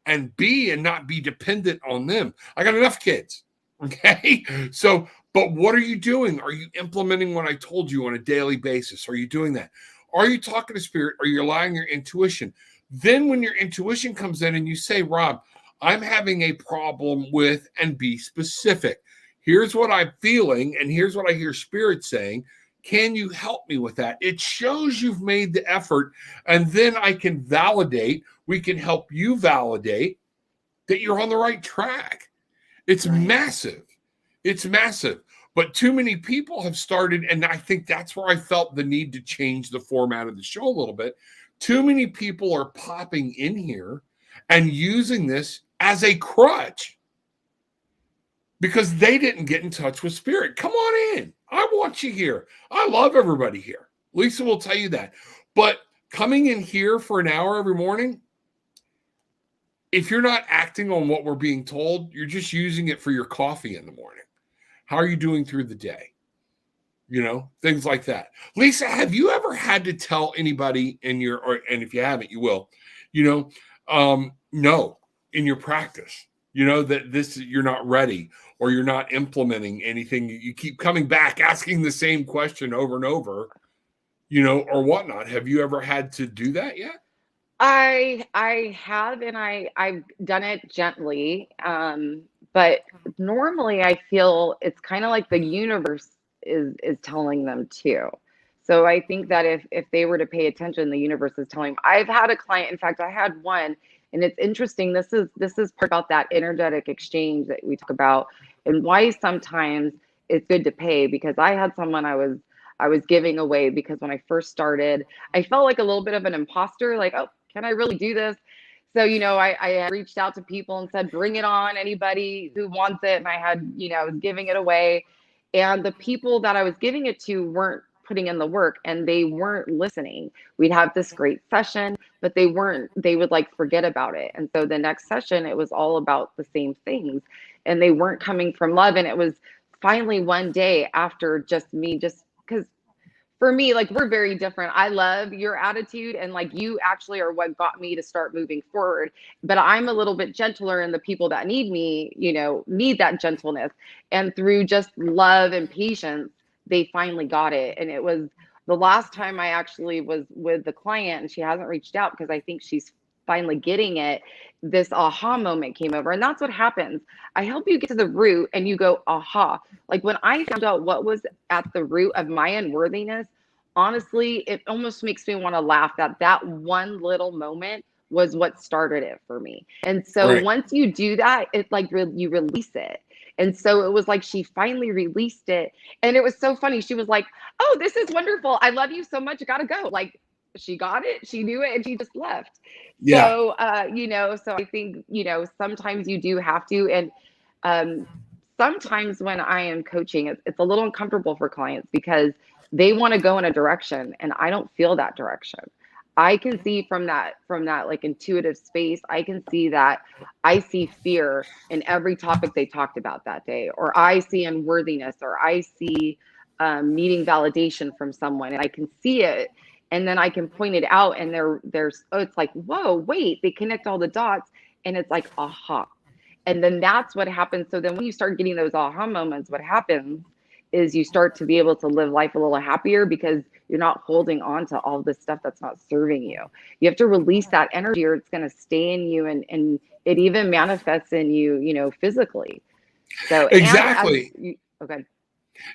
Speaker 1: and be and not be dependent on them. I got enough kids. Okay. So, but what are you doing? Are you implementing what I told you on a daily basis? Are you doing that? Are you talking to Spirit? Are you allowing your intuition? Then, when your intuition comes in and you say, Rob, I'm having a problem with, and be specific. Here's what I'm feeling, and here's what I hear Spirit saying. Can you help me with that? It shows you've made the effort, and then I can validate. We can help you validate that you're on the right track. It's massive. It's massive. But too many people have started, and I think that's where I felt the need to change the format of the show a little bit. Too many people are popping in here and using this as a crutch because they didn't get in touch with Spirit. Come on in. I want you here. I love everybody here. Lisa will tell you that. But coming in here for an hour every morning, if you're not acting on what we're being told, you're just using it for your coffee in the morning. How are you doing through the day? You know, things like that. Lisa, have you ever had to tell anybody in your, and if you haven't, you will, no, in your practice, that this, you're not ready or you're not implementing anything. You keep coming back, asking the same question over and over, or whatnot. Have you ever had to do that yet?
Speaker 2: I have, and I've done it gently. But normally I feel it's kind of like the universe is telling them too. So I think that if they were to pay attention, the universe is telling them. I've had a client, in fact, I had one, and it's interesting. This is part about that energetic exchange that we talk about, and why sometimes it's good to pay. Because I had someone I was giving away, because when I first started, I felt like a little bit of an imposter, like, oh, can I really do this? So, I reached out to people and said, bring it on, anybody who wants it. And I was giving it away. And the people that I was giving it to weren't putting in the work, and they weren't listening. We'd have this great session, but they would like forget about it. And so the next session, it was all about the same things, and they weren't coming from love. And it was finally one day, after just me, just because for me, like, we're very different. I love your attitude, and like, you actually are what got me to start moving forward. But I'm a little bit gentler, and the people that need me, need that gentleness. And through just love and patience, they finally got it. And it was the last time I actually was with the client, and she hasn't reached out because I think she's finally getting it. This aha moment came over, and that's what happens. I help you get to the root, and you go, aha. Like, when I found out what was at the root of my unworthiness, honestly, it almost makes me want to laugh that that one little moment was what started it for me. And so
Speaker 1: Right.
Speaker 2: once you do that, it's like you release it. And so it was like she finally released it. And it was so funny. She was like, oh, this is wonderful. I love you so much. I gotta go. Like, she got it, she knew it, and she just left.
Speaker 1: Yeah.
Speaker 2: So so I think, sometimes you do have to. And sometimes when I am coaching, it's a little uncomfortable for clients because they want to go in a direction, and I don't feel that direction. I can see from that like intuitive space, I can see that I see fear in every topic they talked about that day, or I see unworthiness, or I see needing validation from someone, and I can see it, and then I can point it out, and there's it's like, whoa, wait, they connect all the dots, and it's like, aha. And then that's what happens. So then when you start getting those aha moments, what happens is you start to be able to live life a little happier, because you're not holding on to all this stuff that's not serving you. You have to release that energy, or it's going to stay in you, and it even manifests in you, physically. So, and
Speaker 1: Exactly.
Speaker 2: okay.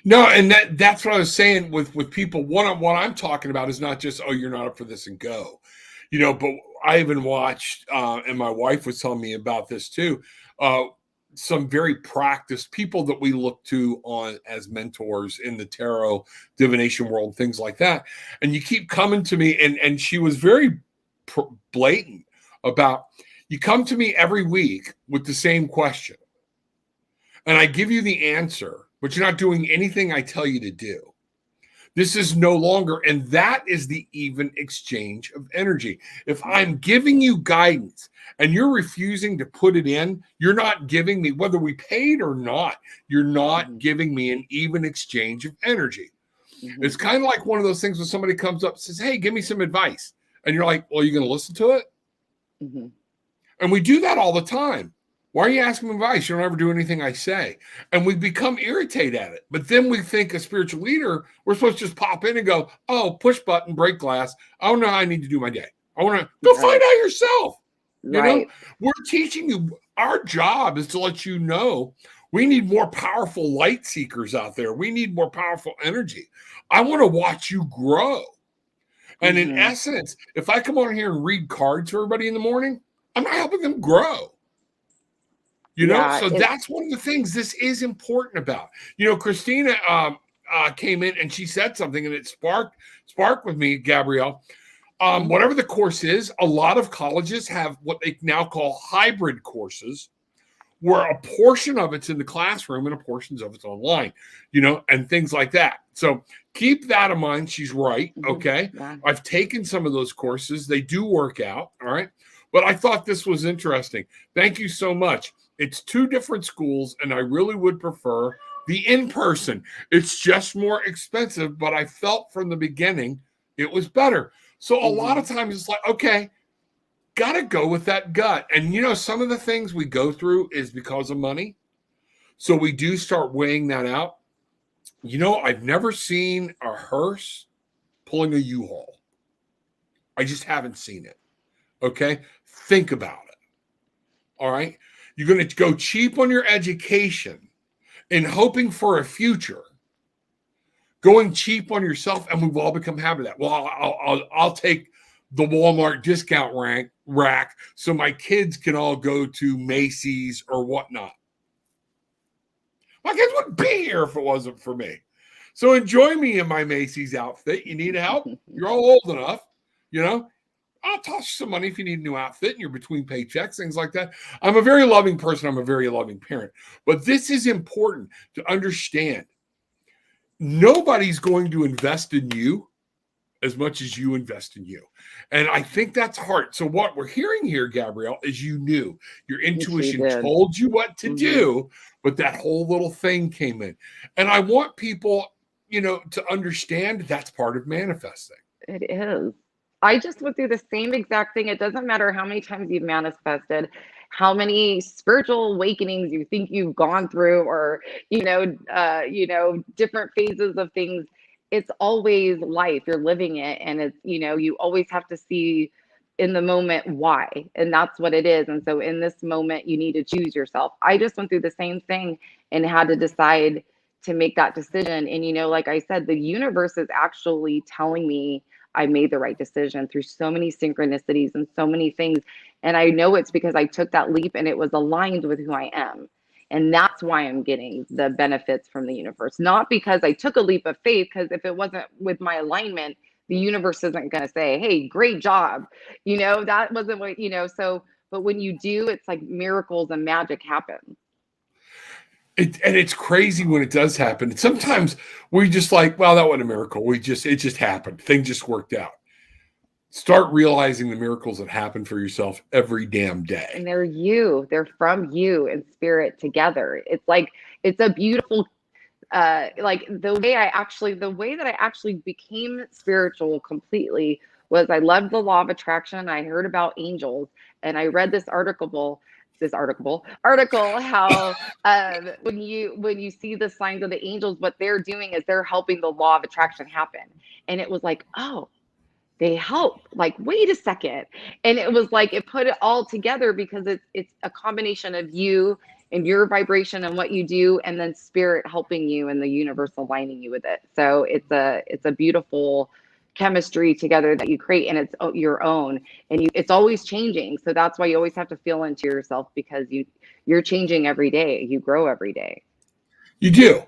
Speaker 1: No, and that's what I was saying with people. What I'm talking about is not just, oh, you're not up for this and go, but I even watched, and my wife was telling me about this too. Some very practiced people that we look to on as mentors in the tarot divination world, things like that. And you keep coming to me, and she was very blatant about, you come to me every week with the same question. and I give you the answer, but you're not doing anything I tell you to do. This is no longer, and that is the even exchange of energy. If I'm giving you guidance and you're refusing to put it in, you're not giving me, whether we paid or not, you're not giving me an even exchange of energy. It's kind of like one of those things when somebody comes up and says, hey, give me some advice. And you're like, well, are you going to listen to it? And we do that all the time. Why are you asking me advice? You don't ever do anything I say. And we become irritated at it. But then we think a spiritual leader, we're supposed to just pop in and go, oh, push button, break glass. I don't know how I need to do my day. I want to go find out yourself. You know, we're teaching you. Our job is to let you know we need more powerful light seekers out there. We need more powerful energy. I want to watch you grow. And in essence, if I come on here and read cards for everybody in the morning, I'm not helping them grow. You know, so that's one of the things this is important about. You know, Christina came in and she said something and it sparked with me, Gabrielle. Whatever the course is, a lot of colleges have what they now call hybrid courses, where a portion of it's in the classroom and a portion of it's online, you know, and things like that. So keep that in mind. She's right. Okay. I've taken some of those courses. They do work out. All right. But I thought this was interesting. Thank you so much. It's two different schools, and I really would prefer the in-person. It's just more expensive, but I felt from the beginning it was better. So a lot of times it's like, okay, got to go with that gut. And, you know, some of the things we go through is because of money. So we do start weighing that out. You know, I've never seen a hearse pulling a U-Haul. I just haven't seen it. Okay? Think about it. All right? You're going to go cheap on your education and hoping for a future, going cheap on yourself, and we've all become habit of that. Well, I'll take the Walmart discount rack so my kids can all go to Macy's or whatnot. My kids wouldn't be here if it wasn't for me. So enjoy me in my Macy's outfit. You need help? You're all old enough, you know? I'll toss you some money if you need a new outfit and you're between paychecks, things like that. I'm a very loving person. I'm a very loving parent. But this is important to understand. Nobody's going to invest in you as much as you invest in you. And I think that's hard. So what we're hearing here, Gabrielle, is you knew. Your intuition told you what to do, but that whole little thing came in. And I want people, you know, to understand that's part of manifesting.
Speaker 2: It is. I just went through the same exact thing. It doesn't matter how many times you've manifested, how many spiritual awakenings you think you've gone through, or different phases of things. It's always life. You're living it, and it's, you know, you always have to see in the moment why, and that's what it is. And so in this moment, you need to choose yourself. I just went through the same thing and had to decide to make that decision. And, you know, like I said, the universe is actually telling me I made the right decision through so many synchronicities and so many things. And I know it's because I took that leap and it was aligned with who I am. And that's why I'm getting the benefits from the universe, not because I took a leap of faith, because if it wasn't with my alignment, the universe isn't going to say, hey, great job. You know, that wasn't what, you know, so, but when you do, it's like miracles and magic happen.
Speaker 1: And it's crazy when it does happen. Sometimes we just like, well, that wasn't a miracle. It just happened. Things just worked out. Start realizing the miracles that happen for yourself every damn day.
Speaker 2: And they're from you and spirit together. It's like, it's a beautiful, like the way that I actually became spiritual completely was I loved the law of attraction. I heard about angels and I read this article how when you see the signs of the angels, what they're doing is they're helping the law of attraction happen. And it was like, oh, they help. Like, wait a second. And it was like it put it all together because it's a combination of you and your vibration and what you do, and then spirit helping you and the universe aligning you with it. So it's a beautiful chemistry together that you create, and it's your own, and it's always changing. So that's why you always have to feel into yourself, because you're changing every day. You grow every day.
Speaker 1: You do.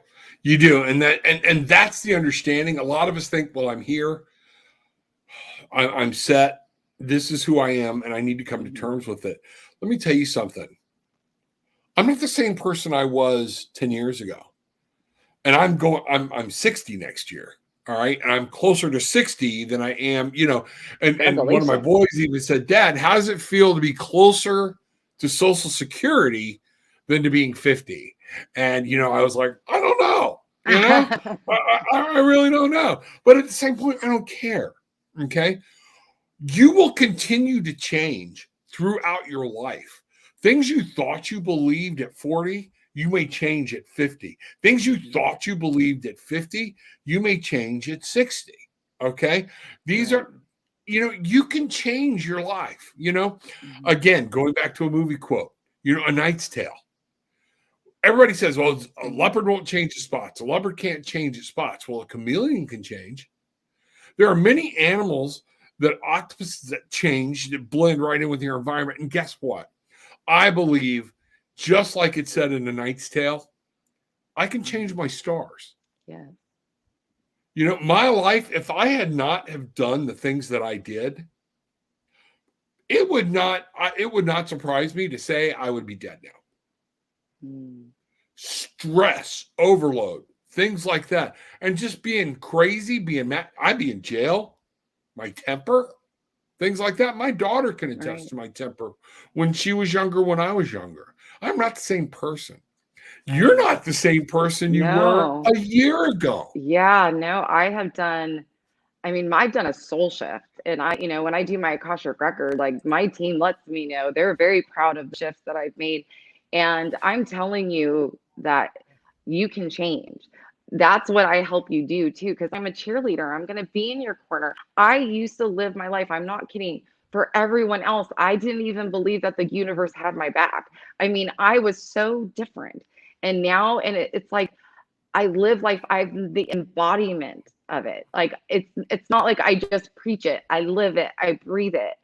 Speaker 1: And that's the understanding. A lot of us think, well, I'm here, I'm set, this is who I am, and I need to come to terms with it. Let me tell you something. I'm not the same person I was 10 years ago. And I'm 60 next year. All right. And I'm closer to 60 than I am, and one of my
Speaker 2: Congratulations.
Speaker 1: boys even said, Dad, how does it feel to be closer to Social Security than to being 50? And, I was like, I don't know, I really don't know. But at the same point, I don't care. Okay. You will continue to change throughout your life. Things you thought you believed at 40, you may change at 50. Things you thought you believed at 50, you may change at 60. Okay. These
Speaker 2: Right.
Speaker 1: are, you can change your life.
Speaker 2: Mhm.
Speaker 1: Again, going back to a movie quote, A Knight's Tale. Everybody says, well, a
Speaker 2: Mhm.
Speaker 1: leopard won't change its spots. A leopard can't change its spots. Well, a chameleon can change. There are many animals that octopuses that change, that blend right in with your environment. And guess what? I believe, just like it said in The Knight's Tale, I can change
Speaker 2: Mhm.
Speaker 1: my stars.
Speaker 2: Yeah.
Speaker 1: My life, if I had not have done the things that I did, it would not surprise me to say I would be dead now.
Speaker 2: Mm.
Speaker 1: Stress, overload, things like that. And just being crazy, being mad. I'd be in jail, my temper, things like that. My daughter can attest
Speaker 2: Right.
Speaker 1: to my temper when she was younger, when I was younger. I'm not the same person. You're
Speaker 2: Right.
Speaker 1: not the same person you were
Speaker 2: No.
Speaker 1: a year ago.
Speaker 2: Yeah, no, I mean, I've done a soul shift and when I do my Akashic record, like my team lets me know they're very proud of the shifts that I've made. And I'm telling you that you can change. That's what I help you do too, because I'm a cheerleader. I'm going to be in your corner. I used to live my life, I'm not kidding, for everyone else. I didn't even believe that the universe had my back. I mean, I was so different. And now, and it's like, I live life. I'm the embodiment of it. Like it's not like I just preach it. I live it. I breathe it.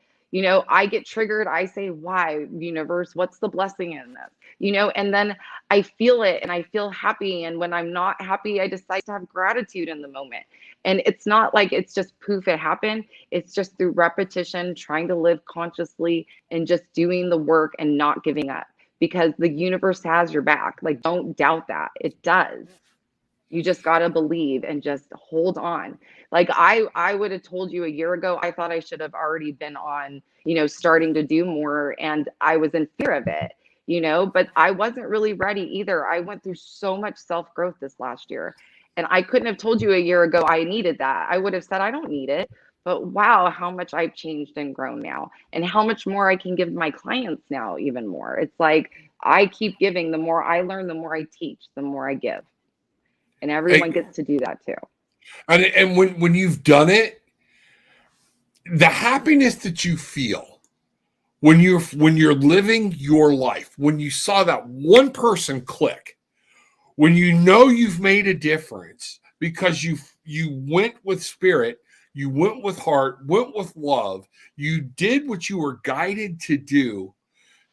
Speaker 2: I get triggered. I say, "Why, universe? What's the blessing in this?" And then I feel it and I feel happy. And when I'm not happy, I decide to have gratitude in the moment. And it's not like it's just poof, it happened. It's just through repetition, trying to live consciously and just doing the work and not giving up because the universe has your back. Like, don't doubt that. It does. You just got to believe and just hold on. Like I would have told you a year ago, I thought I should have already been on, starting to do more and I was in fear of it, but I wasn't really ready either. I went through so much self-growth this last year. And I couldn't have told you a year ago I needed that. I would have said I don't need it. But wow, how much I've changed and grown now and how much more I can give my clients now even more. It's like I keep giving, the more I learn, the more I teach, the more I give, and everyone
Speaker 1: Hey,
Speaker 2: gets to do that too.
Speaker 1: and when you've done it, the happiness that you feel when you're living your life, when you saw that one person click, when you know you've made a difference because you went with spirit, you went with heart, went with love, you did what you were guided to do.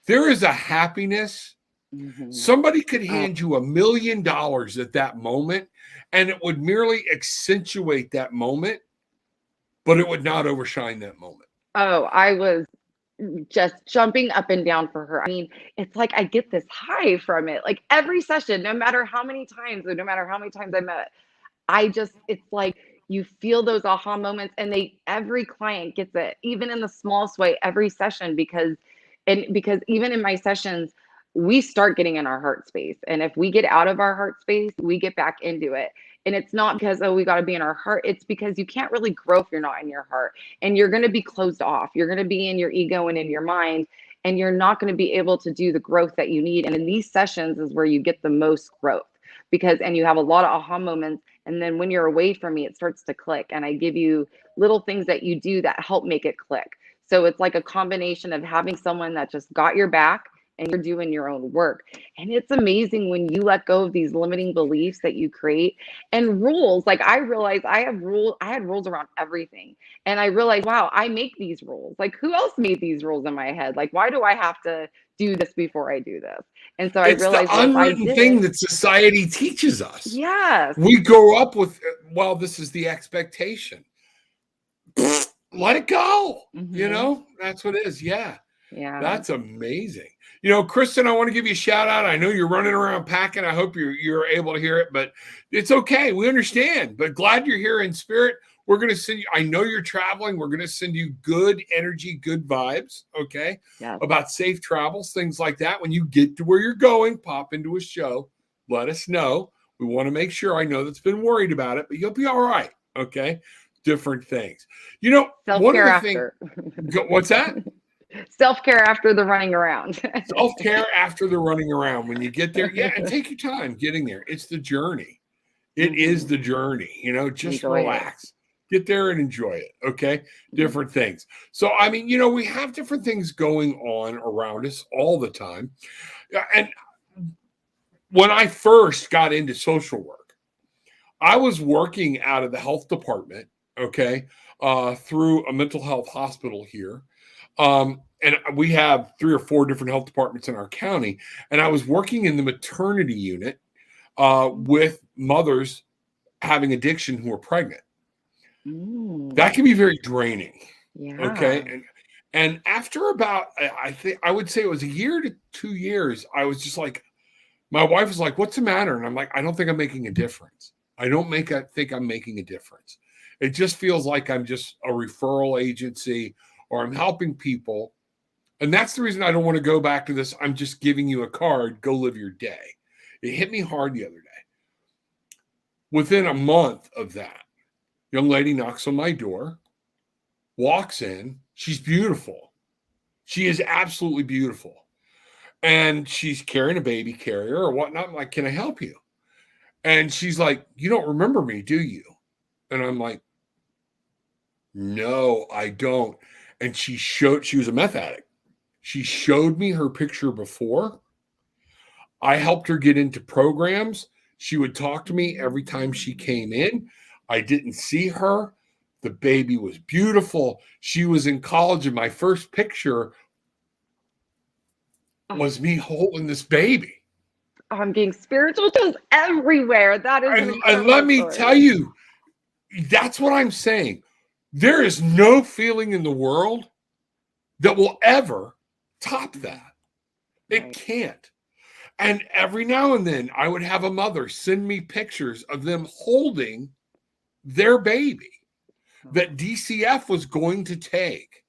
Speaker 1: There is a happiness.
Speaker 2: Mhm.
Speaker 1: Somebody could
Speaker 2: Oh,
Speaker 1: hand you $1 million at that moment, and it would merely accentuate that moment, but it would not overshine that moment.
Speaker 2: oh, I was just jumping up and down for her. I mean, it's like I get this high from it. Like every session, no matter how many times or no matter how many times I met, it's like you feel those aha moments and every client gets it, even in the smallest way, every session, because even in my sessions, we start getting in our heart space. And if we get out of our heart space, we get back into it. And it's not because, oh, we got to be in our heart. It's because you can't really grow if you're not in your heart. And you're going to be closed off. You're going to be in your ego and in your mind. And you're not going to be able to do the growth that you need. And in these sessions is where you get the most growth and you have a lot of aha moments. And then when you're away from me, it starts to click. And I give you little things that you do that help make it click. So it's like a combination of having someone that just got your back and you're doing your own work. And it's amazing when you let go of these limiting beliefs that you create and rules. Like I realized I had rules around everything. And I realized, wow, I make these rules. Like who else made these rules in my head? Like, why do I have to do this before I do this? And so I
Speaker 1: It's the
Speaker 2: realized, well, if I
Speaker 1: unwritten
Speaker 2: did
Speaker 1: thing
Speaker 2: it,
Speaker 1: that society teaches us.
Speaker 2: yes.
Speaker 1: We grow up with, well, this is the expectation. Let it go.
Speaker 2: Hmm.
Speaker 1: That's what it is. Yeah.
Speaker 2: Yeah.
Speaker 1: That's amazing. Kristen, I want to give you a shout out. I know you're running around packing. I hope you're able to hear it, but it's okay. We understand, but glad you're here in spirit. We're going to send you, I know you're traveling. We're going to send you good energy, good vibes. Okay.
Speaker 2: Yes.
Speaker 1: About safe travels, things like that. When you get to where you're going, pop into a show, let us know. We want to make sure. I know that's been worried about it, but you'll be all right. Okay. Different things. One of
Speaker 2: Self-care
Speaker 1: the
Speaker 2: after.
Speaker 1: things, what's that?
Speaker 2: Self-care after the running around.
Speaker 1: Self-care after the running around. When you get there, yeah, and take your time getting there. It's the journey. It is the journey. Just
Speaker 2: Enjoy
Speaker 1: relax. Get there and enjoy it. Okay. Different things. So, we have different things going on around us all the time. And when I first got into social work, I was working out of the health department, okay, through a mental health hospital here. And we have 3 or 4 different health departments in our county. And I was working in the maternity unit with mothers having addiction who are pregnant. That can be very draining.
Speaker 2: Yeah.
Speaker 1: Okay. And after about, I would say it was a year to 2 years, I was just like, my wife was like, what's the matter? And I'm like, I don't think I'm making a difference. I don't think I'm making a difference. It just feels like I'm just a referral agency or I'm helping people. And that's the reason I don't want to go back to this. I'm just giving you a card. Go live your day. It hit me hard the other day. Within a month of that, young lady knocks on my door, walks in. She's beautiful. She is absolutely beautiful. And she's carrying a baby carrier or whatnot. I'm like, can I help you? And she's like, you don't remember me, do you? And I'm like, no, I don't. And she was a meth addict. She showed me her picture before. I helped her get into programs. She would talk to me every time she came in. I didn't see her. The baby was beautiful. She was in college, and my first picture was me holding this baby.
Speaker 2: I'm being spiritual just everywhere. That is
Speaker 1: and let me tell you, that's what I'm saying. There is no feeling in the world that will ever top that. It can't. And every now and then I would have a mother send me pictures of them holding their baby that DCF was going to take.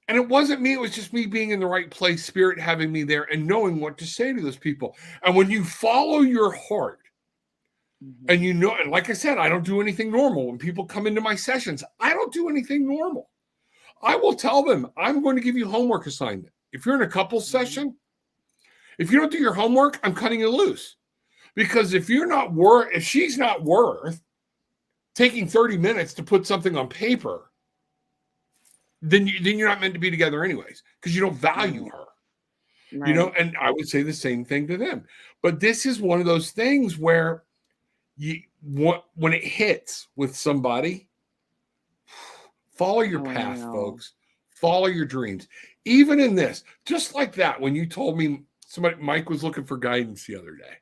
Speaker 1: And it wasn't me. It was just me being in the right place, spirit having me there and knowing what to say to those people. And when you follow your heart and and like I said, I don't do anything normal. When people come into my sessions, I don't do anything normal. I will tell them, I'm going to give you homework assignment. If you're in a couples session, if you don't do your homework, I'm cutting you loose. Because if she's not worth taking 30 minutes to put something on paper, then you're not meant to be together anyways, because you don't value her.
Speaker 2: Right.
Speaker 1: And I would say the same thing to them. But this is one of those things where when it hits with somebody, follow your path, folks. Follow your dreams. Even in this, just like that, when you told me Mike was looking for guidance the other day,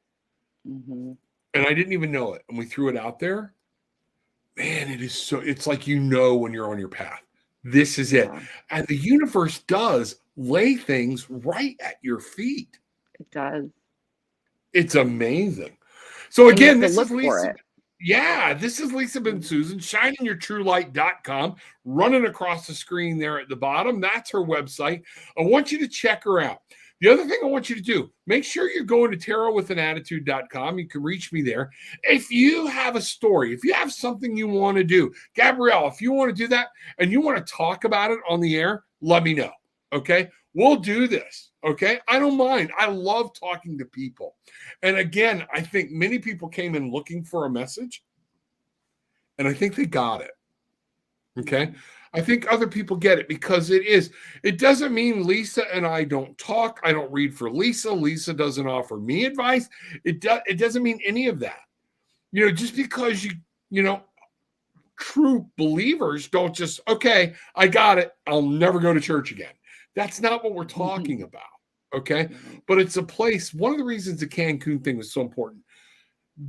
Speaker 1: and I didn't even know it, and we threw it out there. Man, it's like when you're on your path. This is it. And the universe does lay things right at your feet.
Speaker 2: It does.
Speaker 1: It's amazing. So again, this is Lisa. Yeah, this is Lisa Bensusan, shiningyourtruelight.com, running across the screen there at the bottom. That's her website. I want you to check her out. The other thing I want you to do, make sure you're going to tarotwithanattitude.com. You can reach me there. If you have a story, if you have something you want to do, Gabrielle, if you want to do that and you want to talk about it on the air, let me know. Okay? We'll do this. Okay? I don't mind. I love talking to people. And again, I think many people came in looking for a message, and I think they got it. Okay? I think other people get it because it doesn't mean Lisa and I don't talk. I don't read for Lisa. Lisa doesn't offer me advice. It doesn't mean any of that. Just because true believers don't just, okay, I got it. I'll never go to church again. That's not what we're talking about. Okay. But it's a place. One of the reasons the Cancun thing was so important.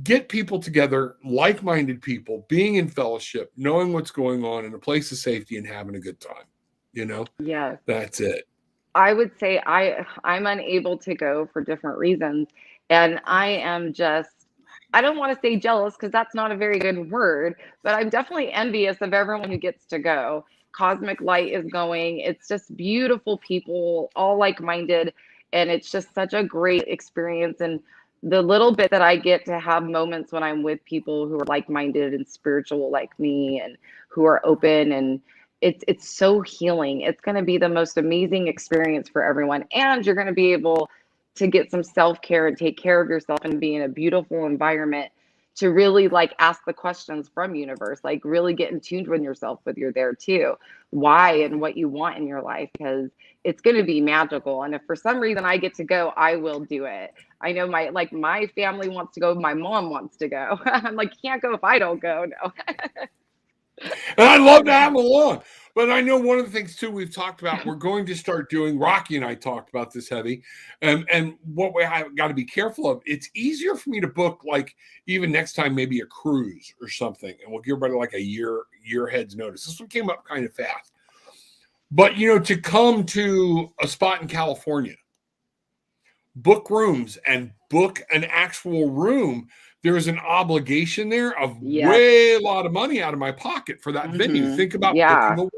Speaker 1: Get people together, like-minded people, being in fellowship, knowing what's going on in a place of safety and having a good time.
Speaker 2: Yes.
Speaker 1: That's it.
Speaker 2: I would say I'm unable to go for different reasons, and I am just, I don't want to say jealous because that's not a very good word, but I'm definitely envious of everyone who gets to go. Cosmic Light is going. It's just beautiful people, all like-minded, and it's just such a great experience. And the little bit that I get to have moments when I'm with people who are like-minded and spiritual like me and who are open, and it's so healing. It's going to be the most amazing experience for everyone, and you're going to be able to get some self-care and take care of yourself and be in a beautiful environment to really like ask the questions from universe, like really get in tune with yourself when you're there too, why and what you want in your life, because it's going to be magical. And if for some reason I get to go, I will do it. I know my family wants to go, my mom wants to go. I'm like, can't go if I don't go. No.
Speaker 1: And I love to have them along. But I know one of the things too we've talked about, we're going to start doing, Rocky and I talked about this heavy, and what we have got to be careful of, it's easier for me to book like even next time maybe a cruise or something, and we'll give everybody like a year ahead's notice. This one came up kind of fast. But to come to a spot in California, book rooms and book an actual room, there's an obligation there of
Speaker 2: Yep.
Speaker 1: way a lot of money out of my pocket for that venue. Think about booking
Speaker 2: Yeah.
Speaker 1: a wedding,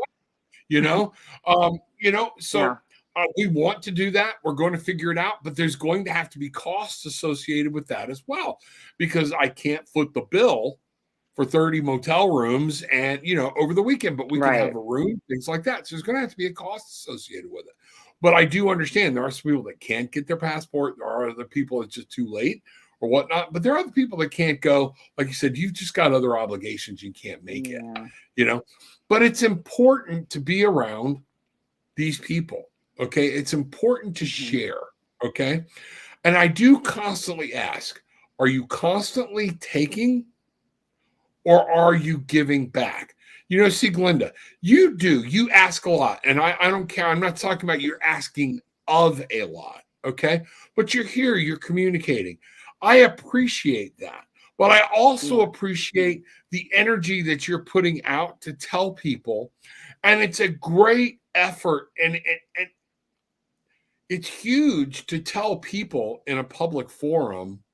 Speaker 1: you know, so
Speaker 2: Yeah.
Speaker 1: we want to do that. We're going to figure it out, but there's going to have to be costs associated with that as well, because I can't foot the bill for 30 motel rooms and over the weekend, but we can have
Speaker 2: Right.
Speaker 1: a room, things like that. So there's going to have to be a cost associated with it. But I do understand there are some people that can't get their passport. There are other people it's just too late or whatnot. But there are other people that can't go. Like you said, you've just got other obligations. You can't make it,
Speaker 2: Yeah.
Speaker 1: But it's important to be around these people. Okay. It's important to share. Okay. And I do constantly ask, are you constantly taking or are you giving back? See, Glenda, you ask a lot, and I don't care. I'm not talking about you're asking of a lot, okay? But you're here, you're communicating. I appreciate that. But I also
Speaker 2: Yeah.
Speaker 1: appreciate the energy that you're putting out to tell people. And it's a great effort. And it's huge to tell people in a public forum,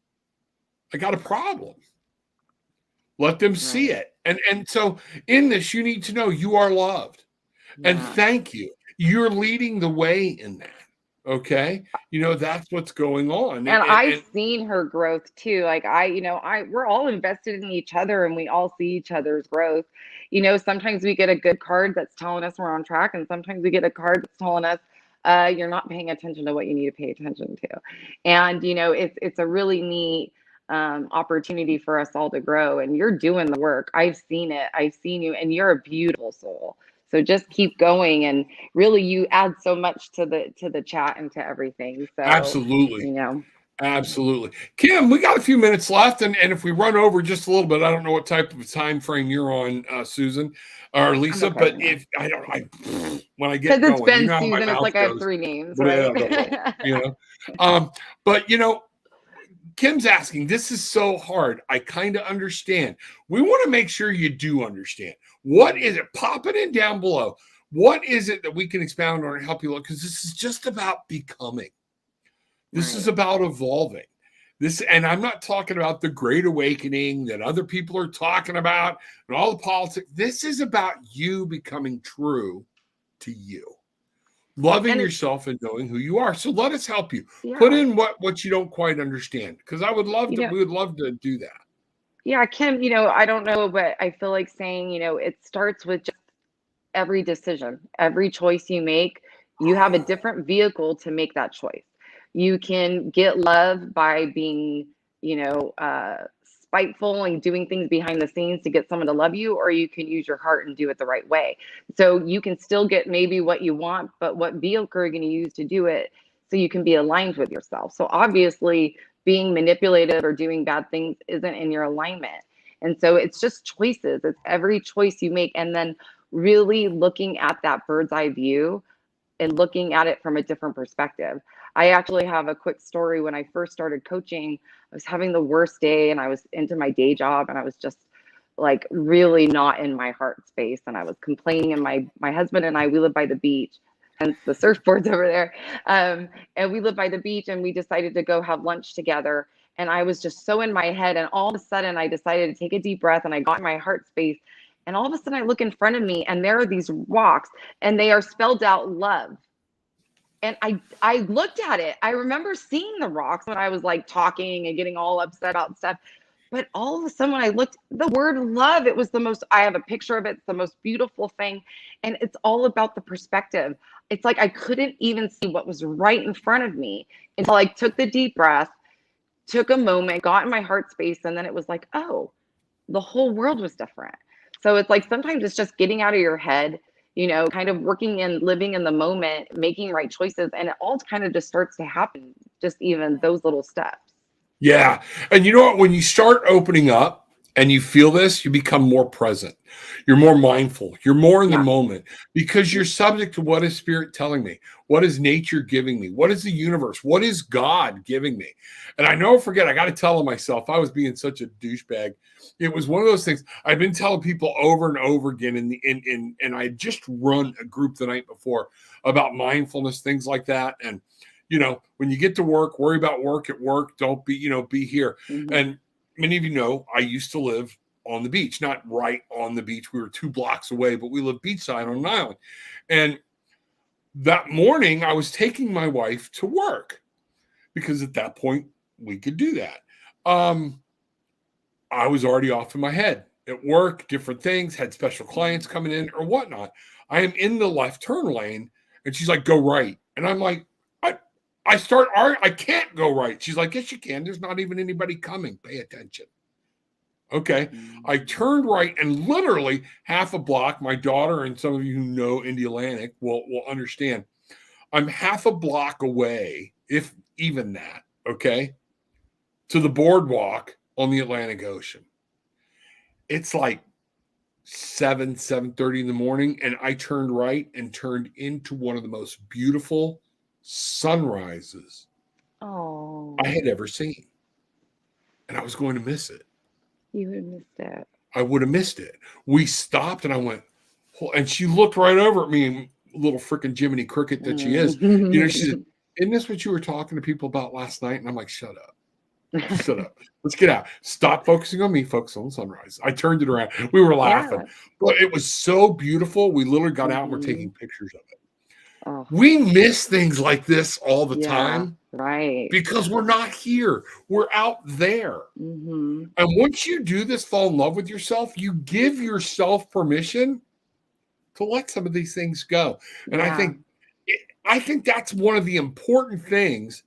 Speaker 1: I got a problem. Let them see
Speaker 2: Right.
Speaker 1: it. And so in this, you need to know you are loved. And
Speaker 2: Yeah.
Speaker 1: thank you. You're leading the way in that. Okay. That's what's going on.
Speaker 2: And I've
Speaker 1: And
Speaker 2: seen her growth too. Like we're all invested in each other and we all see each other's growth. Sometimes we get a good card that's telling us we're on track, and sometimes we get a card that's telling us you're not paying attention to what you need to pay attention to. And it's a really neat opportunity for us all to grow. And you're doing the work. I've seen it. I've seen you, and you're a beautiful soul. So just keep going, and really you add so much to the chat and to everything. So,
Speaker 1: absolutely.
Speaker 2: you know.
Speaker 1: Absolutely. Kim, we got a few minutes left. And if we run over just a little bit, I don't know what type of time frame you're on, Susan or
Speaker 2: I'm
Speaker 1: Lisa,
Speaker 2: okay.
Speaker 1: but if I don't, when I get
Speaker 2: Because it's
Speaker 1: going, you know how my
Speaker 2: Bensusan. It's
Speaker 1: mouth
Speaker 2: like I have
Speaker 1: goes.
Speaker 2: three names,
Speaker 1: Blah,
Speaker 2: right?
Speaker 1: blah, blah, you know, but Kim's asking, this is so hard. I kind of understand. We want to make sure you do understand. What is it? Pop it in down below. What is it that we can expound on and help you look? Because this is just about becoming. This is
Speaker 2: Right.
Speaker 1: about evolving. And I'm not talking about the great awakening that other people are talking about and all the politics. This is about you becoming true to you, loving
Speaker 2: And it's,
Speaker 1: yourself and knowing who you are. So let us help you. Put
Speaker 2: yeah,
Speaker 1: in what you don't quite understand, because I would love
Speaker 2: you
Speaker 1: to.
Speaker 2: know,
Speaker 1: We would love to do that.
Speaker 2: yeah, Kim, I don't know, but I feel like saying, it starts with just every decision, every choice you make, you have a different vehicle to make that choice. You can get love by being, spiteful and doing things behind the scenes to get someone to love you, or you can use your heart and do it the right way. So you can still get maybe what you want, but what vehicle are you going to use to do it so you can be aligned with yourself? So obviously, being manipulated or doing bad things isn't in your alignment. And so it's just choices. It's every choice you make. And then really looking at that bird's eye view and looking at it from a different perspective. I actually have a quick story. When I first started coaching, I was having the worst day and I was into my day job and I was just like really not in my heart space, and I was complaining, and my husband and I, we live by the beach. hence the surfboards over there. And we live by the beach, and we decided to go have lunch together. And I was just so in my head. And all of a sudden, I decided to take a deep breath, and I got in my heart space. And all of a sudden, I look in front of me, and there are these rocks, and they are spelled out love. And I looked at it. I remember seeing the rocks when I was like talking and getting all upset about stuff. But all of a sudden, when I looked, the word love, it was the most, I have a picture of it. It's the most beautiful thing. And it's all about the perspective. It's like I couldn't even see what was right in front of me until I took the deep breath, took a moment, got in my heart space. And then it was like, oh, the whole world was different. So it's like sometimes it's just getting out of your head, kind of working and living in the moment, making right choices. And it all kind of just starts to happen, just even those little steps.
Speaker 1: Yeah. And you know what? When you start opening up and you feel this, you become more present. You're more mindful. You're more in the
Speaker 2: Yeah.
Speaker 1: moment because you're subject to what is spirit telling me? What is nature giving me? What is the universe? What is God giving me? And I never forget, I got to tell myself, I was being such a douchebag. It was one of those things I've been telling people over and over again. And I had just run a group the night before about mindfulness, things like that. And when you get to work, worry about work at work. Don't be here.
Speaker 2: Mm-hmm.
Speaker 1: And many of you know, I used to live on the beach, not right on the beach. We were 2 blocks away, but we lived beachside on an island. And that morning I was taking my wife to work because at that point we could do that. I was already off in my head at work, different things, had special clients coming in or whatnot. I am in the left turn lane and she's like, go right. And I'm like, I can't go right. She's like, yes, you can. There's not even anybody coming. Pay attention. Okay. I turned right and literally half a block. My daughter and some of you who know Indialantic will understand. I'm half a block away, if even that, okay, to the boardwalk on the Atlantic Ocean. It's like 7:30 in the morning, and I turned right and turned into one of the most beautiful sunrises I had ever seen. And I was going to miss it.
Speaker 2: You would have missed it.
Speaker 1: I would have missed it. We stopped and I went, and she looked right over at me, little freaking Jiminy Cricket that she is. She said, isn't this what you were talking to people about last night? And I'm like, shut up. Shut up. Let's get out. Stop focusing on me. Focus on the sunrise. I turned it around. We were laughing. Yeah. But it was so beautiful. We literally got out and we're taking pictures of it. Oh. We miss things like this all the time.
Speaker 2: Right.
Speaker 1: Because we're not here. We're out there. Mm-hmm. And once you do this, fall in love with yourself, you give yourself permission to let some of these things go. And I think that's one of the important things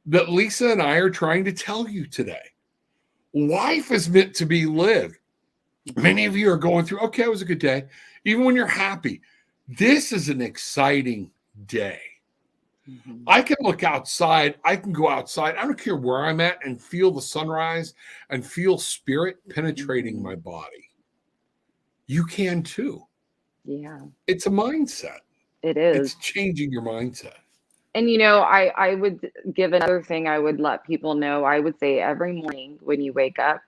Speaker 1: that Lisa and I are trying to tell you today. Life is meant to be lived. Many of you are going through, okay, it was a good day. Even when you're happy, this is an exciting day. Mm-hmm. I can look outside. I can go outside. I don't care where I'm at and feel the sunrise and feel spirit penetrating my body. You can too.
Speaker 2: Yeah.
Speaker 1: It's a mindset.
Speaker 2: It is.
Speaker 1: It's changing your mindset.
Speaker 2: And, I would give another thing I would let people know. I would say every morning when you wake up,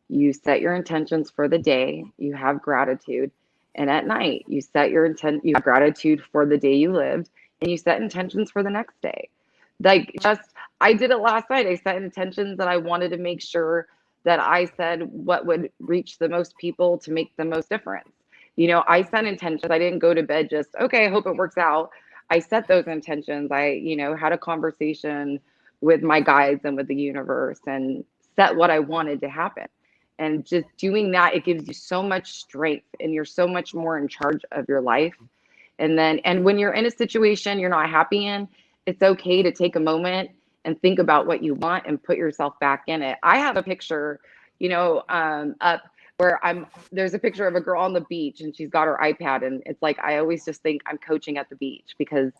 Speaker 2: you set your intentions for the day, you have gratitude. And at night, you set your you have gratitude for the day you lived, and you set intentions for the next day. I did it last night. I set intentions that I wanted to make sure that I said what would reach the most people to make the most difference. I set intentions. I didn't go to bed just, okay, I hope it works out. I set those intentions. I, had a conversation with my guides and with the universe and set what I wanted to happen. And just doing that, it gives you so much strength and you're so much more in charge of your life. And when you're in a situation you're not happy in, it's okay to take a moment and think about what you want and put yourself back in it. I have a picture, up where there's a picture of a girl on the beach and she's got her iPad. And it's like, I always just think I'm coaching at the beach because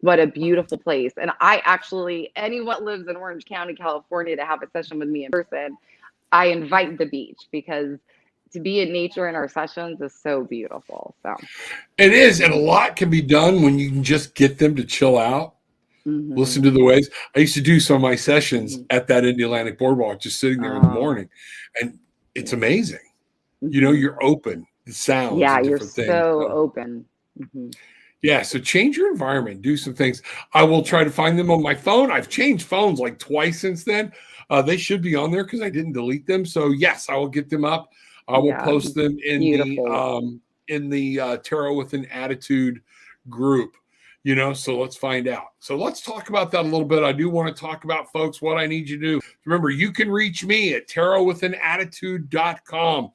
Speaker 2: what a beautiful place. And anyone that lives in Orange County, California, to have a session with me in person, I invite the beach because to be in nature in our sessions is so beautiful. So
Speaker 1: it is. And a lot can be done when you can just get them to chill out, listen to the waves. I used to do some of my sessions at that Indialantic boardwalk, just sitting there in the morning. And it's amazing. You're open, the sounds, and different things.
Speaker 2: So open.
Speaker 1: Yeah, so change your environment, do some things. I will try to find them on my phone. I've changed phones like twice since then. They should be on there because I didn't delete them. So yes, I will get them up. I will
Speaker 2: Yeah,
Speaker 1: post them
Speaker 2: beautiful.
Speaker 1: in the Tarot with an Attitude group. You know, so let's find out. So let's talk about that a little bit. I do want to talk about, folks, what I need you to do. Remember, you can reach me at tarotwithanattitude.com.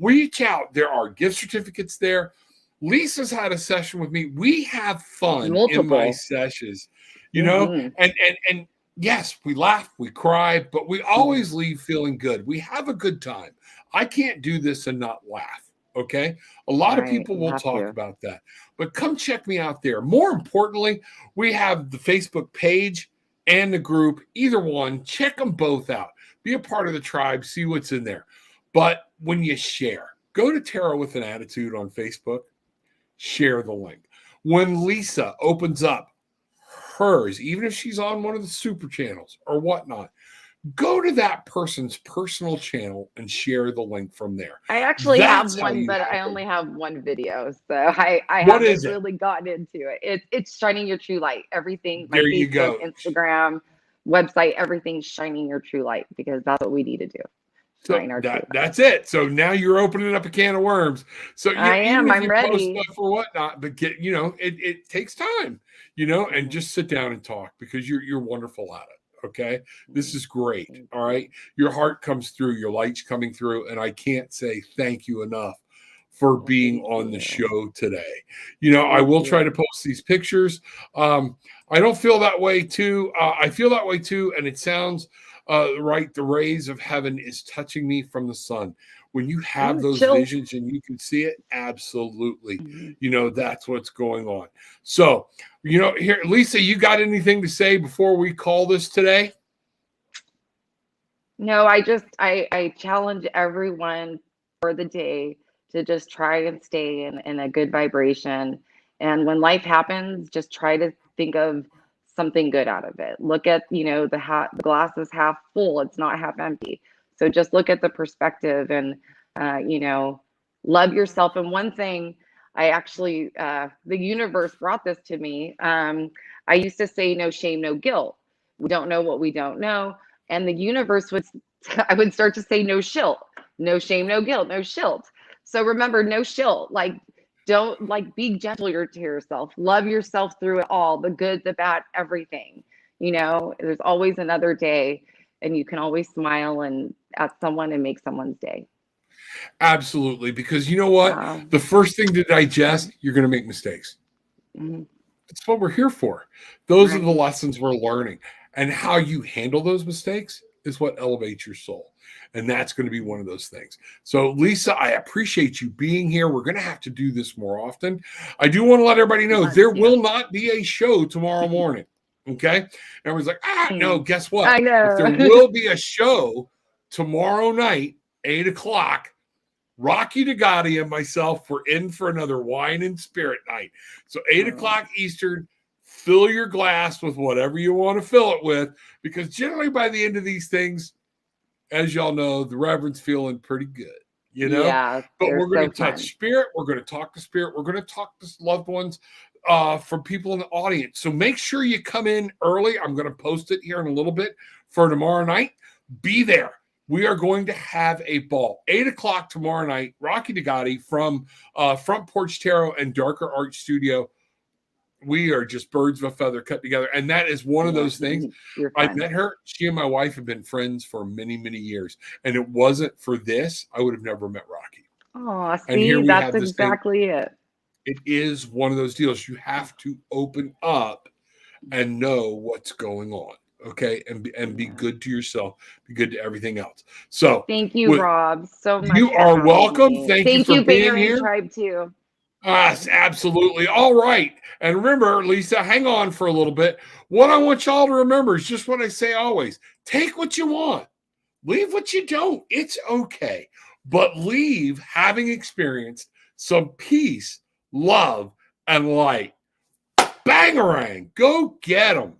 Speaker 1: Reach out. There are gift certificates there. Lisa's had a session with me. We have fun in my
Speaker 2: Multiple.
Speaker 1: sessions, you know,
Speaker 2: Hmm.
Speaker 1: and yes, we laugh, we cry, but we always leave feeling good. We have a good time. I can't do this and not laugh. Okay. A lot of
Speaker 2: Right.
Speaker 1: people
Speaker 2: You
Speaker 1: will
Speaker 2: have
Speaker 1: talk
Speaker 2: to.
Speaker 1: about that, but come check me out there. More importantly, we have the Facebook page and the group, either one. Check them both out. Be a part of the tribe, see what's in there. But when you share, go to Tarot with an Attitude on Facebook, share the link. When Lisa opens up hers, even if she's on one of the super channels or whatnot, go to that person's personal channel and share the link from there.
Speaker 2: I actually have
Speaker 1: That's how
Speaker 2: one,
Speaker 1: you
Speaker 2: but I
Speaker 1: help
Speaker 2: only
Speaker 1: them.
Speaker 2: have one video, so I
Speaker 1: What
Speaker 2: haven't
Speaker 1: is it?
Speaker 2: really gotten into it. It's shining your true light. Everything, my
Speaker 1: There you
Speaker 2: Facebook,
Speaker 1: go.
Speaker 2: Instagram, website, everything's shining your true light because that's what we need to do.
Speaker 1: So
Speaker 2: Shine our true light.
Speaker 1: that's it. So now you're opening up a can of worms. So
Speaker 2: I
Speaker 1: even
Speaker 2: am.
Speaker 1: if
Speaker 2: I'm
Speaker 1: you post
Speaker 2: ready.
Speaker 1: stuff or whatnot, but it takes time, and
Speaker 2: Mhm,
Speaker 1: just sit down and talk because you're wonderful at it. Okay. This
Speaker 2: mhm.
Speaker 1: is great.
Speaker 2: Thank
Speaker 1: All right.
Speaker 2: you.
Speaker 1: Your heart comes through, your light's coming through, and I can't say thank you enough for
Speaker 2: Well,
Speaker 1: being
Speaker 2: thank
Speaker 1: on the
Speaker 2: you.
Speaker 1: show today. I
Speaker 2: Thank
Speaker 1: will try
Speaker 2: you.
Speaker 1: to post these pictures. I don't feel that way too. I feel that way too, and it sounds right. The rays of heaven is touching me from the sun. When you have
Speaker 2: Ooh,
Speaker 1: those
Speaker 2: chills.
Speaker 1: visions and you can see it, absolutely.
Speaker 2: Mhm.
Speaker 1: That's what's going on. So, here, Lisa, you got anything to say before we call this today?
Speaker 2: No, I challenge everyone for the day to just try and stay in a good vibration. And when life happens, just try to think of something good out of it. Look at, the glass is half full, it's not half empty. So just look at the perspective and love yourself. And one thing I actually the universe brought this to me. I used to say no shame, no guilt. We don't know what we don't know. And the universe would I would start to say no shilt, no shame, no guilt, no shilt. So remember, no shilt. Like, don't like be gentle to yourself. Love yourself through it all, the good, the bad, everything. There's always another day, and you can always smile and at someone and make someone's day.
Speaker 1: Absolutely. Because you know what?
Speaker 2: Yeah.
Speaker 1: The first thing to digest, you're going to make mistakes.
Speaker 2: Mhm.
Speaker 1: That's what we're here for. Those are the
Speaker 2: Right.
Speaker 1: lessons we're learning. And how you handle those mistakes is what elevates your soul. And that's going to be one of those things. So, Lisa, I appreciate you being here. We're going to have to do this more often. I do want to let everybody know
Speaker 2: Want
Speaker 1: there
Speaker 2: to.
Speaker 1: will not be a show tomorrow morning. Okay. Everyone's like, no, guess what?
Speaker 2: I
Speaker 1: But there
Speaker 2: know.
Speaker 1: will be a show tomorrow night, 8 o'clock. Rocky DeGotti and myself were in for another wine and spirit night. So 8 o'clock Eastern, fill your glass with whatever you want to fill it with, because generally by the end of these things, as y'all know, the Reverend's feeling pretty good.
Speaker 2: Yeah,
Speaker 1: But
Speaker 2: they're
Speaker 1: we're going
Speaker 2: so
Speaker 1: to touch
Speaker 2: fun.
Speaker 1: spirit. We're going to talk to spirit. We're going to talk to loved ones from people in the audience. So make sure you come in early. I'm going to post it here in a little bit for tomorrow night. Be there. We are going to have a ball. 8 o'clock tomorrow night. Rocky DeGotti from Front Porch Tarot and Darker Art Studio. We are just birds of a feather cut together. And that is one of
Speaker 2: Yeah,
Speaker 1: those things.
Speaker 2: you're
Speaker 1: I
Speaker 2: fun.
Speaker 1: met her. She and my wife have been friends for many, many years. And it wasn't for this, I would have never met Rocky.
Speaker 2: Oh,
Speaker 1: And here
Speaker 2: see,
Speaker 1: we
Speaker 2: that's
Speaker 1: have this thing.
Speaker 2: exactly it.
Speaker 1: It is one of those deals. You have to open up and know what's going on. Okay. And be
Speaker 2: Yeah.
Speaker 1: good to yourself, be good to everything else. So
Speaker 2: Thank you,
Speaker 1: with
Speaker 2: Rob, so
Speaker 1: you
Speaker 2: much for
Speaker 1: are
Speaker 2: having
Speaker 1: welcome.
Speaker 2: me.
Speaker 1: Thank you
Speaker 2: Thank
Speaker 1: for
Speaker 2: you,
Speaker 1: being
Speaker 2: Bear
Speaker 1: here.
Speaker 2: Tribe, too.
Speaker 1: Yes, absolutely. All right. And remember, Lisa, hang on for a little bit. What I want y'all to remember is just what I say always: take what you want, leave what you don't. It's okay. But leave having experienced some peace, love, and light. Bangarang. Go get them.